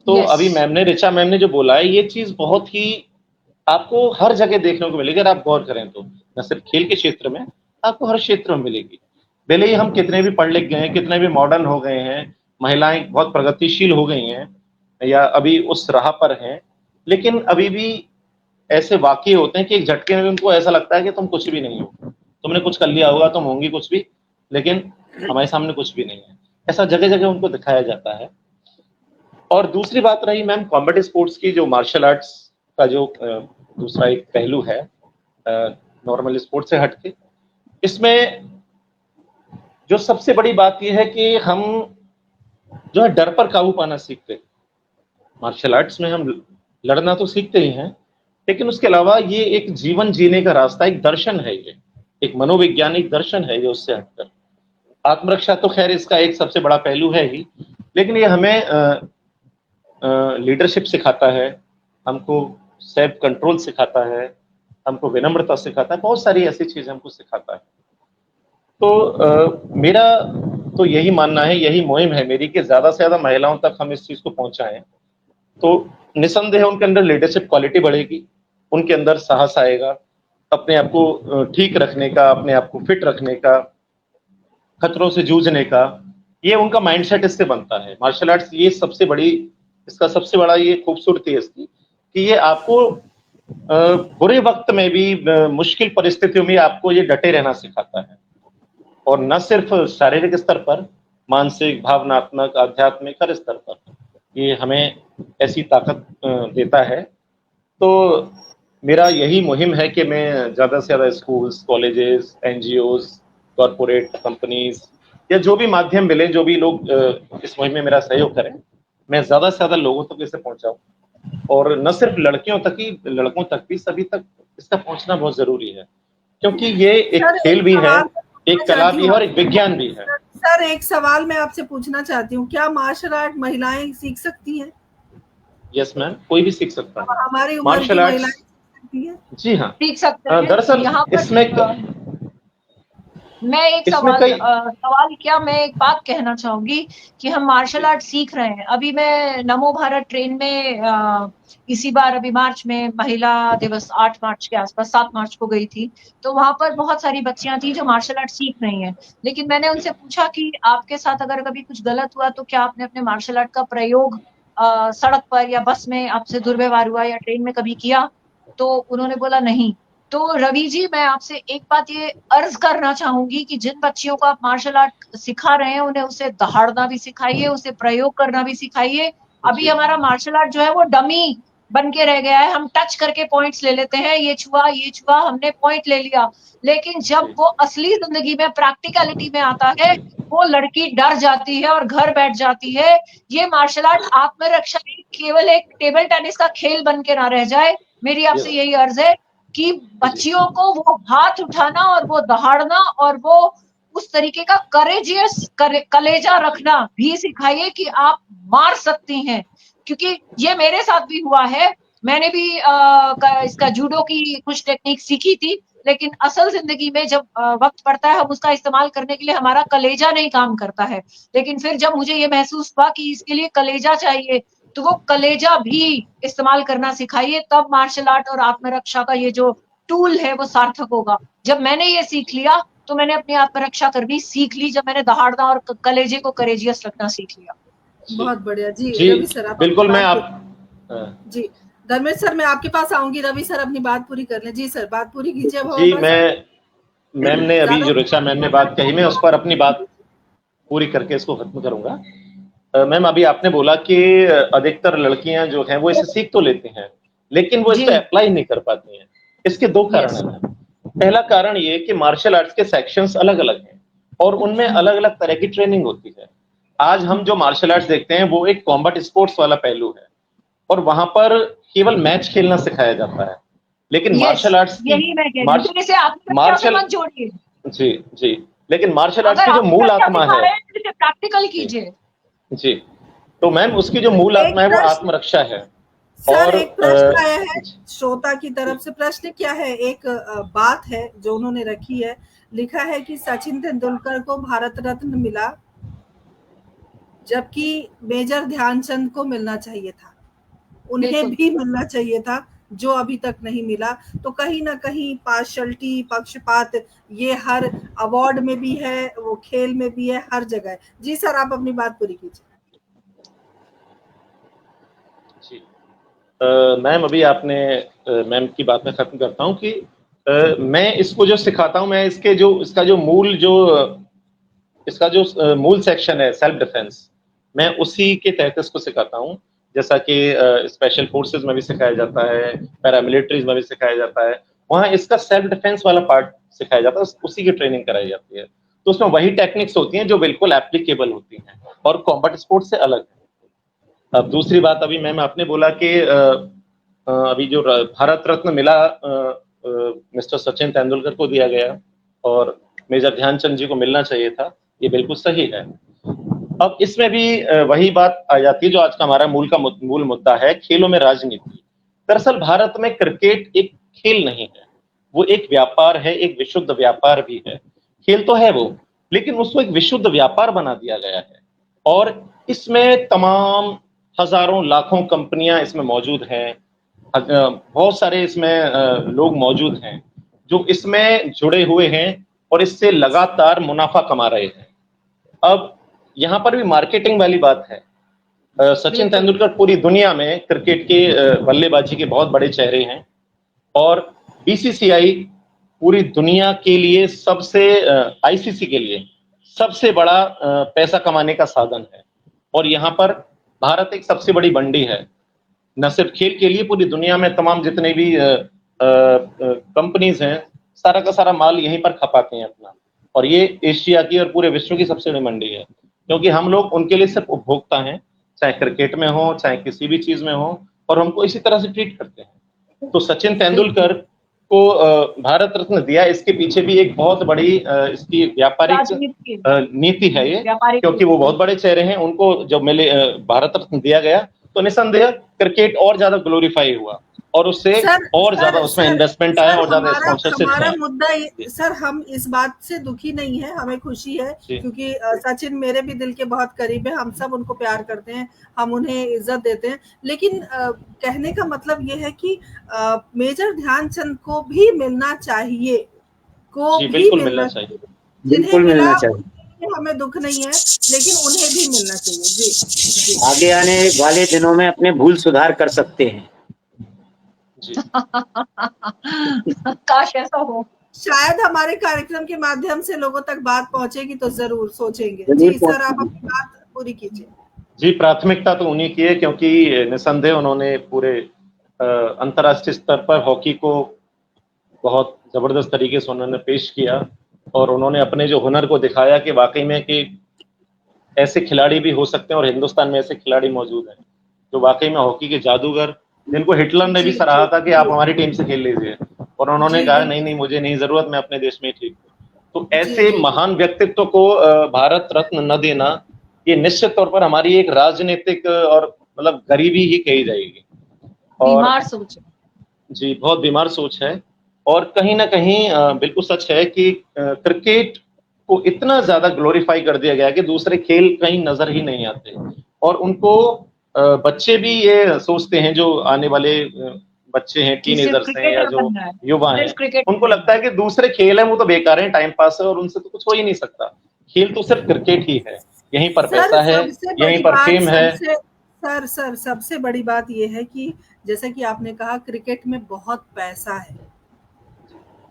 तो अभी ऋचा मैम ने जो बोला है, ये चीज बहुत ही आपको हर जगह देखने को मिलेगी। अगर आप गौर करें तो न सिर्फ खेल के क्षेत्र में, आपको हर क्षेत्र में मिलेगी। भले ही हम कितने भी पढ़ लिख गए हैं, कितने भी मॉडर्न हो गए हैं, महिलाएं बहुत प्रगतिशील हो गई हैं या अभी उस राह पर हैं, लेकिन अभी भी ऐसे वाकये होते हैं कि एक झटके में उनको ऐसा लगता है कि तुम कुछ भी नहीं हो, तुमने कुछ कर लिया होगा, तुम होंगी कुछ भी, लेकिन हमारे सामने कुछ भी नहीं है। ऐसा जगह जगह उनको दिखाया जाता है। और दूसरी बात रही मैम कॉम्बैट स्पोर्ट्स की, जो मार्शल आर्ट्स का जो दूसरा एक पहलू है नॉर्मल स्पोर्ट से हटके, इसमें जो सबसे बड़ी बात यह है कि हम जो है डर पर काबू पाना सीखते हैं। मार्शल आर्ट्स में हम लड़ना तो सीखते ही हैं, लेकिन उसके अलावा ये एक जीवन जीने का रास्ता, एक दर्शन है, ये एक मनोवैज्ञानिक दर्शन है, ये उससे हटकर। आत्मरक्षा तो खैर इसका एक सबसे बड़ा पहलू है ही, लेकिन ये हमें लीडरशिप सिखाता है, हमको सेल्फ कंट्रोल सिखाता है, हमको विनम्रता सिखाता है, बहुत सारी ऐसी चीजें हमको सिखाता है। तो मेरा तो यही मानना है, यही मुहिम है मेरी कि ज्यादा से ज्यादा महिलाओं तक हम इस चीज को पहुंचाएं, तो निसंदेह उनके अंदर लीडरशिप क्वालिटी बढ़ेगी, उनके अंदर साहस आएगा अपने आप को ठीक रखने का, अपने आप को फिट रखने का, खतरों से जूझने का। ये उनका माइंडसेट इससे बनता है। मार्शल आर्ट्स ये सबसे बड़ी, इसका सबसे बड़ा ये खूबसूरती है इसकी कि ये आपको बुरे वक्त में भी, मुश्किल परिस्थितियों में आपको ये डटे रहना सिखाता है, और न सिर्फ शारीरिक स्तर पर, मानसिक, भावनात्मक, आध्यात्मिक हर स्तर पर ये हमें ऐसी ताकत देता है। तो मेरा यही मुहिम है कि मैं ज्यादा से ज्यादा schools, colleges, NGOs, corporate companies या जो भी माध्यम मिले, जो भी लोग इस मुहिम में मेरा सहयोग करें, मैं ज्यादा से ज्यादा लोगों तक इसे पहुंचाऊं, और न सिर्फ लड़कियों तक ही, लड़कों तक भी, सभी तक इसका पहुंचना बहुत जरूरी है, क्योंकि ये एक सर, खेल भी है, एक मैं कला चाहती भी है हूँ और एक विज्ञान भी है। सर, एक सवाल मैं आपसे पूछना चाहती हूँ, क्या मार्शल आर्ट महिलाएं सीख सकती हैं? यस मैम, कोई भी सीख सकता है हमारी उम्र की मार्शल महिलाएं आर्ट्स। सीख सकती हैं? जी हाँ, सीख सकते हैं। दरअसल यहाँ पर इसमें मैं एक कई सवाल क्या, मैं एक बात कहना चाहूंगी कि हम मार्शल आर्ट सीख रहे हैं। अभी मैं नमो भारत ट्रेन में इसी बार अभी मार्च में महिला दिवस 8 मार्च के आसपास, 7 मार्च को गई थी, तो वहां पर बहुत सारी बच्चियां थी जो मार्शल आर्ट सीख रही हैं। लेकिन मैंने उनसे पूछा कि आपके साथ अगर कभी कुछ गलत हुआ तो क्या आपने अपने मार्शल आर्ट का प्रयोग सड़क पर या बस में आपसे दुर्व्यवहार हुआ या ट्रेन में कभी किया? तो उन्होंने बोला नहीं। तो रवि जी, मैं आपसे एक बात ये अर्ज करना चाहूंगी कि जिन बच्चियों को आप मार्शल आर्ट सिखा रहे हैं, उन्हें उसे दहाड़ना भी सिखाइए, उसे प्रयोग करना भी सिखाइए। अभी हमारा मार्शल आर्ट जो है वो डमी बन के रह गया है। हम टच करके पॉइंट्स ले लेते हैं, ये छुआ, हमने पॉइंट ले लिया। लेकिन जब वो असली जिंदगी में, प्रैक्टिकलिटी में आता है, वो लड़की डर जाती है और घर बैठ जाती है। ये मार्शल आर्ट आत्मरक्षा केवल एक टेबल टेनिस का खेल बन के ना रह जाए। मेरी आपसे यही अर्ज है कि बच्चियों को वो हाथ उठाना और वो दहाड़ना और वो उस तरीके का कलेजा रखना भी सिखाइए कि आप मार सकती हैं। क्योंकि ये मेरे साथ भी हुआ है। मैंने भी इसका जूडो की कुछ टेक्निक सीखी थी, लेकिन असल जिंदगी में जब वक्त पड़ता है, हम उसका इस्तेमाल करने के लिए हमारा कलेजा नहीं काम करता है। लेकिन फिर जब मुझे ये महसूस हुआ कि इसके लिए कलेजा चाहिए, तो वो कलेजा भी इस्तेमाल करना सिखाइए, तब मार्शल आर्ट और आत्मरक्षा का ये जो टूल है वो सार्थक होगा। जब मैंने ये सीख लिया तो मैंने अपनी आत्मरक्षा करनी सीख ली, जब मैंने दहाड़ना और कलेजे को करेजियस रखना सीख लिया। बहुत बढ़िया जी। जी रवि सर, आप बिल्कुल, मैं जी धर्मेश सर, मैं आपके पास आऊंगी। रवि सर अपनी बात पूरी कर लें। जी सर, बात पूरी कीजिए। जी, मैम ने अभी जो ऋचा मैम ने बात कही, मैं उस पर अपनी बात पूरी करके इसको खत्म करूंगा। मैम, अभी आपने बोला कि अधिकतर लड़कियां जो हैं वो इसे सीख तो लेती हैं, लेकिन वो इसको अप्लाई नहीं कर पाती हैं। इसके दो कारण हैं मैम। पहला कारण ये कि मार्शल आर्ट्स के सेक्शंस अलग अलग हैं और उनमें अलग अलग तरह की ट्रेनिंग होती है। आज हम जो मार्शल आर्ट्स देखते हैं वो एक कॉम्बैट स्पोर्ट्स वाला पहलू है, और वहां पर केवल मैच खेलना सिखाया जाता है। लेकिन मार्शल आर्ट्स की मार्शल जोड़िए। जी जी, लेकिन मार्शल आर्ट्स की जो मूल आत्मा है, प्रैक्टिकल कीजिए। जी, तो मैम उसकी जो मूल आत्मा है वो आत्मरक्षा है। सर, एक प्रश्न आया है श्रोता की तरफ से। प्रश्न क्या है? एक बात है जो उन्होंने रखी है, लिखा है कि सचिन तेंदुलकर को भारत रत्न मिला, जबकि मेजर ध्यानचंद को मिलना चाहिए था, उन्हें भी मिलना चाहिए था, जो अभी तक नहीं मिला। तो कहीं ना कहीं पार्शलिटी, पक्षपात, ये हर अवार्ड में भी है, वो खेल में भी है, हर जगह है। जी सर, आप अपनी बात पूरी कीजिए। जी मैम, अभी आपने मैम की बात में खत्म करता हूँ कि मैं इसको जो सिखाता हूँ, मैं इसका जो मूल सेक्शन है सेल्फ डिफेंस, मैं उसी के तहत इसको सिखाता हूँ। जैसा कि स्पेशल फोर्सेस में भी सिखाया जाता है, पैरामिलिट्रीज में भी सिखाया जाता है, वहाँ इसका सेल्फ डिफेंस वाला पार्ट सिखाया जाता है, उसी की ट्रेनिंग कराई जाती है। तो उसमें वही टेक्निक्स होती हैं जो बिल्कुल एप्लीकेबल होती हैं और कॉम्बैट स्पोर्ट से अलग है। अब दूसरी बात, अभी मैम आपने बोला कि अभी जो भारत रत्न मिला मिस्टर सचिन तेंदुलकर को दिया गया और मेजर ध्यानचंद जी को मिलना चाहिए था। ये बिल्कुल सही है। अब इसमें भी वही बात आ जाती है जो आज का हमारा मूल मुद्दा है, खेलों में राजनीति। दरअसल भारत में क्रिकेट एक खेल नहीं है, वो एक व्यापार है, एक विशुद्ध व्यापार भी है। खेल तो है वो, लेकिन उसको एक विशुद्ध व्यापार बना दिया गया है और इसमें तमाम हजारों लाखों कंपनियां इसमें मौजूद हैं, बहुत सारे इसमें लोग मौजूद हैं जो इसमें जुड़े हुए हैं और इससे लगातार मुनाफा कमा रहे हैं। अब यहाँ पर भी मार्केटिंग वाली बात है। सचिन तेंदुलकर पूरी दुनिया में क्रिकेट के बल्लेबाजी के बहुत बड़े चेहरे हैं और बीसीसीआई पूरी दुनिया के लिए सबसे आईसीसी के लिए सबसे बड़ा पैसा कमाने का साधन है और यहाँ पर भारत एक सबसे बड़ी मंडी है, न सिर्फ खेल के लिए, पूरी दुनिया में तमाम जितने भी कंपनीज हैं सारा का सारा माल यहीं पर खपाते हैं अपना, और ये एशिया की और पूरे विश्व की सबसे बड़ी मंडी है क्योंकि हम लोग उनके लिए सिर्फ उपभोक्ता हैं, चाहे क्रिकेट में हो चाहे किसी भी चीज में हो, और हमको इसी तरह से ट्रीट करते हैं। तो सचिन तेंदुलकर को भारत रत्न दिया, इसके पीछे भी एक बहुत बड़ी इसकी व्यापारिक नीति है ये, क्योंकि वो बहुत बड़े चेहरे हैं, उनको जब मिले भारत रत्न दिया गया तो निसंदेह क्रिकेट और ज्यादा ग्लोरीफाई हुआ और उससे और ज्यादा उसमें इन्वेस्टमेंट आया और ज्यादा स्पॉन्सरशिप है। हमारा मुद्दा सर, हम इस बात से दुखी नहीं है, हमें खुशी है क्योंकि सचिन मेरे भी दिल के बहुत करीब है, हम सब उनको प्यार करते हैं, हम उन्हें इज्जत देते हैं, लेकिन कहने का मतलब ये है कि मेजर ध्यानचंद को भी मिलना चाहिए, बिल्कुल मिलना चाहिए। हमें दुख नहीं है, लेकिन उन्हें भी मिलना चाहिए। जी आगे आने वाले दिनों में अपने भूल सुधार कर सकते हैं। काश ऐसा हो, शायद हमारे कार्यक्रम के माध्यम से लोगों तक बात पहुंचेगी तो जरूर सोचेंगे। जी सर, आप अपनी बात पूरी कीजिए। जी, प्राथमिकता तो उन्हीं की है क्योंकि निसंदेह उन्होंने पूरे अंतर्राष्ट्रीय स्तर पर हॉकी को बहुत जबरदस्त तरीके से उन्होंने पेश किया और उन्होंने अपने जो हुनर को दिखाया कि वाकई में कि ऐसे खिलाड़ी भी हो सकते हैं और हिंदुस्तान में ऐसे खिलाड़ी मौजूद हैं जो वाकई में हॉकी के जादूगर, जिनको हिटलर ने भी सराहा था कि आप हमारी टीम से खेल लीजिए, और उन्होंने कहा नहीं मुझे नहीं जरूरत, मैं अपने देश में ठीक हूँ। तो ऐसे महान व्यक्तित्व को भारत रत्न न देना, ये निश्चित तौर पर हमारी एक राजनीतिक और मतलब गरीबी ही कही जाएगी। बीमार सोच है जी, बहुत बीमार सोच है और कहीं ना कहीं बिल्कुल सच है कि क्रिकेट को इतना ज्यादा ग्लोरीफाई कर दिया गया कि दूसरे खेल कहीं नजर ही नहीं आते और उनको बच्चे भी ये सोचते हैं, जो आने वाले बच्चे हैं, टीनेजर्स हैं या जो युवा हैं, उनको लगता है कि दूसरे खेल हैं वो तो बेकार हैं, टाइम पास है और उनसे तो कुछ हो ही नहीं सकता। खेल तो सिर्फ क्रिकेट ही है, यहीं पर पैसा है, यहीं पर फेम है। सर सबसे बड़ी बात ये है कि जैसा कि आपने कहा क्रिकेट में बहुत पैसा है,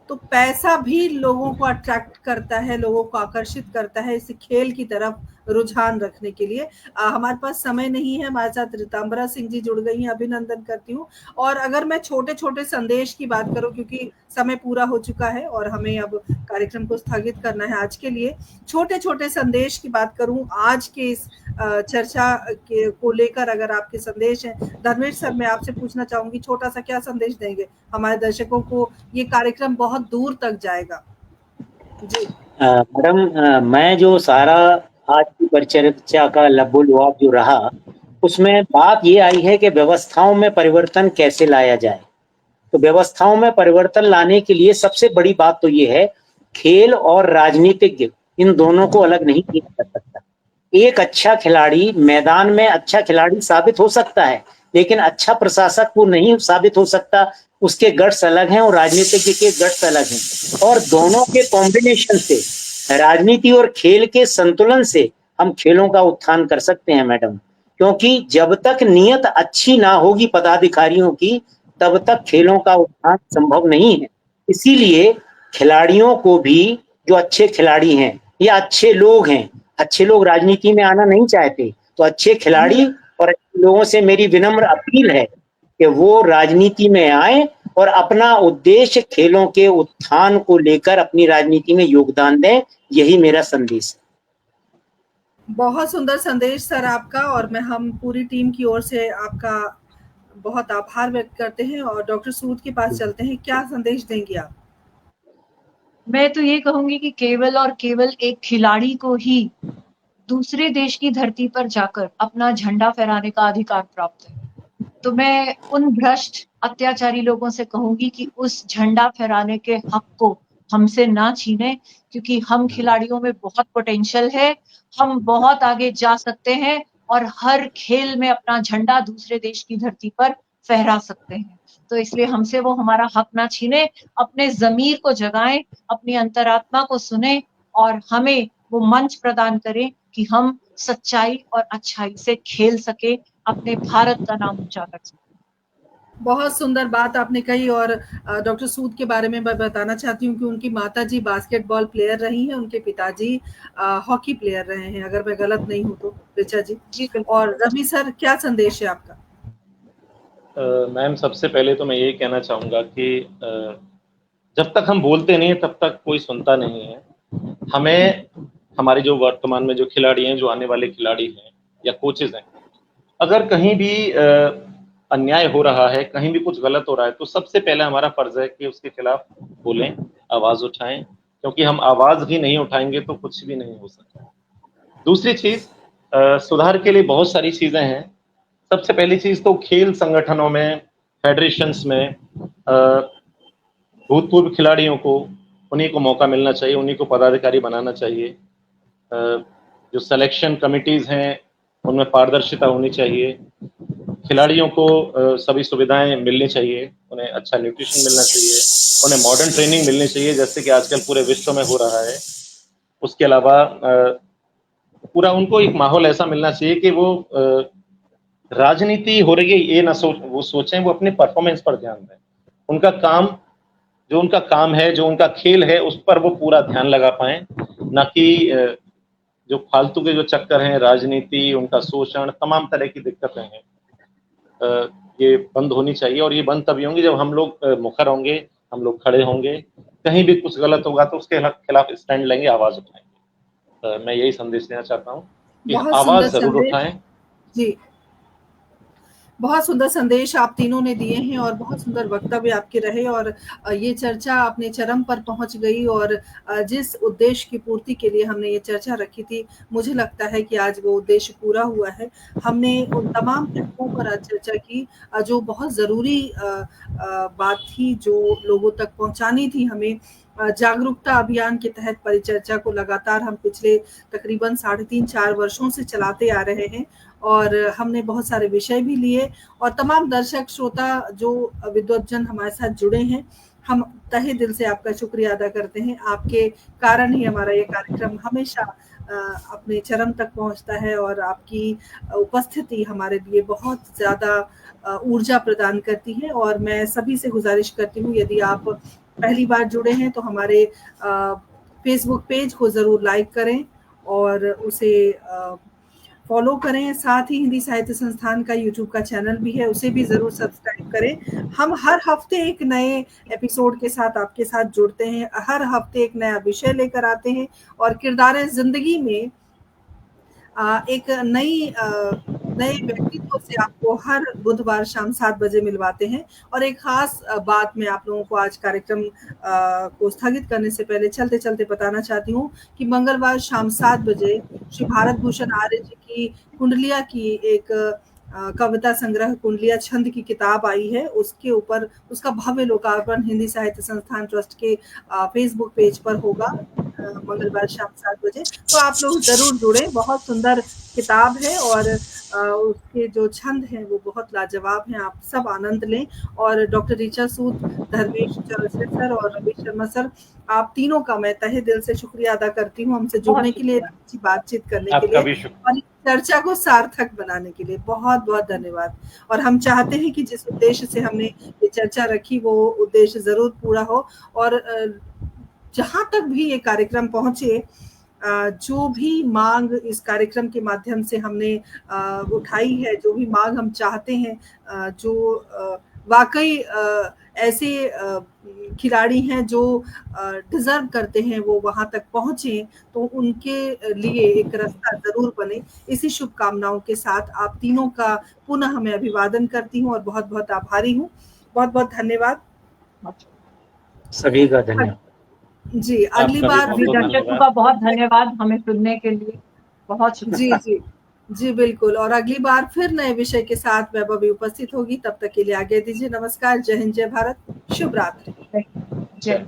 तो पैसा भी लोगों को अट्रैक्ट करता है, लोगों को आकर्षित करता है इस खेल की तरफ रुझान रखने के लिए। हमारे पास समय नहीं है, हमारे साथ रितंबरा सिंह जी जुड़ गई हैं, अभिनंदन करती हूँ। और अगर मैं छोटे छोटे संदेश की बात करूँ, क्योंकि समय पूरा हो चुका है और हमें अब कार्यक्रम को स्थगित करना है आज के लिए, छोटे छोटे संदेश की बात करूँ आज के इस चर्चा को लेकर, अगर आपके संदेश हैं धर्मेश सर, मैं आपसे पूछना चाहूंगी छोटा सा क्या संदेश देंगे हमारे दर्शकों को? ये कार्यक्रम बहुत दूर तक जाएगा। जी मैडम, मैं जो सारा आज की परिचर्चा का लबोलुआब जो रहा, उसमें बात ये आई है कि व्यवस्थाओं में परिवर्तन कैसे लाया जाए। तो व्यवस्थाओं में परिवर्तन लाने के लिए सबसे बड़ी बात तो ये है, खेल और राजनीतिज्ञ इन दोनों को अलग नहीं किया जा सकता। एक अच्छा खिलाड़ी मैदान में अच्छा खिलाड़ी साबित हो सकता है, लेकिन अच्छा प्रशासक वो नहीं साबित हो सकता। उसके गट्स अलग हैं और राजनीतिज्ञ के गट्स अलग हैं, और दोनों के कॉम्बिनेशन से, राजनीति और खेल के संतुलन से हम खेलों का उत्थान कर सकते हैं मैडम। क्योंकि जब तक नियत अच्छी ना होगी पदाधिकारियों की, तब तक खेलों का उत्थान संभव नहीं है। इसीलिए खिलाड़ियों को भी, जो अच्छे खिलाड़ी हैं या अच्छे लोग हैं, अच्छे लोग राजनीति में आना नहीं चाहते, तो अच्छे खिलाड़ी और अच्छे लोगों से मेरी विनम्र अपील है कि वो राजनीति में आए और अपना उद्देश्य खेलों के उत्थान को लेकर अपनी राजनीति में योगदान दें। यही मेरा संदेश है। बहुत सुंदर संदेश सर आपका, और हम पूरी टीम की ओर से आपका बहुत आभार व्यक्त करते हैं। और डॉक्टर सूद के पास चलते हैं, क्या संदेश देंगे आप? मैं तो ये कहूंगी कि केवल और केवल एक खिलाड़ी को ही दूसरे देश की धरती पर जाकर अपना झंडा फहराने का अधिकार प्राप्त है। तो मैं उन भ्रष्ट अत्याचारी लोगों से कहूंगी कि उस झंडा फहराने के हक को हमसे ना छीने, क्योंकि हम खिलाड़ियों में बहुत पोटेंशियल है, हम बहुत आगे जा सकते हैं और हर खेल में अपना झंडा दूसरे देश की धरती पर फहरा सकते हैं। तो इसलिए हमसे वो हमारा हक ना छीने, अपने ज़मीर को जगाएं, अपनी अंतरात्मा को सुने और हमें वो मंच प्रदान करें कि हम सच्चाई और अच्छाई से खेल सके, अपने भारत का नाम ऊंचा कर सके। बहुत सुंदर बात आपने कही। और डॉक्टर सूद के बारे में मैं बताना चाहती हूँ कि उनकी माताजी बास्केटबॉल प्लेयर रही हैं, उनके पिताजी हॉकी प्लेयर रहे हैं, अगर मैं गलत नहीं हूँ तो ऋचा जी। जी बिल्कुल। और रवि सर, क्या संदेश है आपका? मैम, सबसे पहले तो मैं यही कहना चाहूँगा कि जब तक हम बोलते नहीं तब तक कोई सुनता नहीं है। हमें हमारे जो वर्तमान में जो खिलाड़ी हैं, जो आने वाले खिलाड़ी हैं या कोचेज हैं, अगर कहीं भी अन्याय हो रहा है, कहीं भी कुछ गलत हो रहा है, तो सबसे पहले हमारा फर्ज है कि उसके खिलाफ बोलें, आवाज़ उठाएं, क्योंकि हम आवाज़ ही नहीं उठाएंगे तो कुछ भी नहीं हो सकता। दूसरी चीज़, सुधार के लिए बहुत सारी चीज़ें हैं। सबसे पहली चीज़ तो खेल संगठनों में, फेडरेशंस में भूतपूर्व खिलाड़ियों को, उन्हीं को मौका मिलना चाहिए, उन्हीं को पदाधिकारी बनाना चाहिए। जो सिलेक्शन कमिटीज़ हैं, उनमें पारदर्शिता होनी चाहिए। खिलाड़ियों को सभी सुविधाएं मिलनी चाहिए, उन्हें अच्छा न्यूट्रिशन मिलना चाहिए, उन्हें मॉडर्न ट्रेनिंग मिलनी चाहिए, जैसे कि आजकल पूरे विश्व में हो रहा है। उसके अलावा पूरा उनको एक माहौल ऐसा मिलना चाहिए कि वो राजनीति हो रही है ये ना वो सोचें, वो अपने परफॉर्मेंस पर ध्यान दें। उनका काम, जो उनका काम है, जो उनका खेल है, उस पर वो पूरा ध्यान लगा पाएं, ना कि जो फालतू के जो चक्कर हैं, राजनीति, उनका शोषण, तमाम तरह की दिक्कतें हैं, ये बंद होनी चाहिए। और ये बंद तभी होंगी जब हम लोग मुखर होंगे, हम लोग खड़े होंगे। कहीं भी कुछ गलत होगा तो उसके खिलाफ स्टैंड लेंगे, आवाज़ उठाएंगे। मैं यही संदेश देना चाहता हूँ कि बहुत सुंदर आवाज़ ज़रूर संदेश उठाएं। जी, बहुत सुंदर संदेश आप तीनों ने दिए हैं और बहुत सुंदर वक्तव्य आपके रहे। और ये चर्चा अपने चरम पर पहुंच गई और जिस उद्देश्य की पूर्ति के लिए हमने ये चर्चा रखी थी, मुझे लगता है कि आज वो उद्देश्य पूरा हुआ है। हमने उन तमाम पहलुओं पर आज चर्चा की जो बहुत ज़रूरी बात थी, जो लोगों तक पहुंचानी थी हमें। जागरूकता अभियान के तहत परिचर्चा को लगातार हम पिछले तकरीबन 3.5-4 वर्षों से चलाते आ रहे हैं और हमने बहुत सारे विषय भी लिए। और तमाम दर्शक श्रोता जो विद्वज्जन हमारे साथ जुड़े हैं, हम तहे दिल से आपका शुक्रिया अदा करते हैं। आपके कारण ही हमारा ये कार्यक्रम हमेशा अपने चरम तक पहुंचता है और आपकी उपस्थिति हमारे लिए बहुत ज़्यादा ऊर्जा प्रदान करती है। और मैं सभी से गुजारिश करती हूँ, यदि आप पहली बार जुड़े हैं तो हमारे फेसबुक पेज को ज़रूर लाइक करें और उसे फॉलो करें। साथ ही हिंदी साहित्य संस्थान का यूट्यूब का चैनल भी है, उसे भी ज़रूर सब्सक्राइब करें। हम हर हफ्ते एक नए एपिसोड के साथ आपके साथ जुड़ते हैं, हर हफ्ते एक नया विषय लेकर आते हैं और किरदार ज़िंदगी में एक नए व्यक्तित्व से आपको हर बुधवार शाम 7 बजे मिलवाते हैं। और एक खास बात मैं आप लोगों को आज कार्यक्रम को स्थगित करने से पहले चलते-चलते बताना चाहती हूँ कि मंगलवार शाम 7 बजे श्री भारत भूषण आर्य जी की कुंडलिया की एक कविता संग्रह कुंडलिया छंद की किताब आई है, उसके ऊपर उसका भव्य लोकार्पण हिंदी साहित्य संस्थान ट्रस्ट के फेसबुक पेज पर होगा मंगलवार शाम 7 बजे। तो आप लोग ज़रूर जुड़ें, बहुत सुंदर किताब है और उसके जो छंद हैं वो बहुत लाजवाब हैं, आप सब आनंद लें। और डॉक्टर ऋचा सूद, धर्मेश चौरसिया सर और रवि शर्मा सर, आप तीनों का मैं तहे दिल से शुक्रिया अदा करती हूँ हमसे जुड़ने के लिए, अच्छी बातचीत करने के लिए और चर्चा को सार्थक बनाने के लिए बहुत बहुत धन्यवाद। और हम चाहते हैं कि जिस उद्देश्य से हमने ये चर्चा रखी वो उद्देश्य ज़रूर पूरा हो और जहाँ तक भी ये कार्यक्रम पहुँचे, जो भी मांग इस कार्यक्रम के माध्यम से हमने उठाई है, जो भी मांग हम चाहते हैं, जो वाकई ऐसे खिलाड़ी हैं जो डिज़र्व करते हैं वो वहाँ तक पहुँचे, तो उनके लिए एक रास्ता ज़रूर बने। इसी शुभकामनाओं के साथ आप तीनों का पुनः मैं अभिवादन करती हूँ और बहुत बहुत आभारी हूँ। बहुत बहुत धन्यवाद सभी का धन्यवाद। जी, अगली आपका भी बार बहुत सभी बहुत दर्शकों धन्यवाद। का बहुत धन्यवाद हमें सुनने के लिए, बहुत जी, शुक्रिया। जी। जी, बिल्कुल, और अगली बार फिर नए विषय के साथ वैभवी उपस्थित होगी, तब तक के लिए आज्ञा दीजिए। नमस्कार, जय हिंद, जय भारत, शुभ रात्रि। जय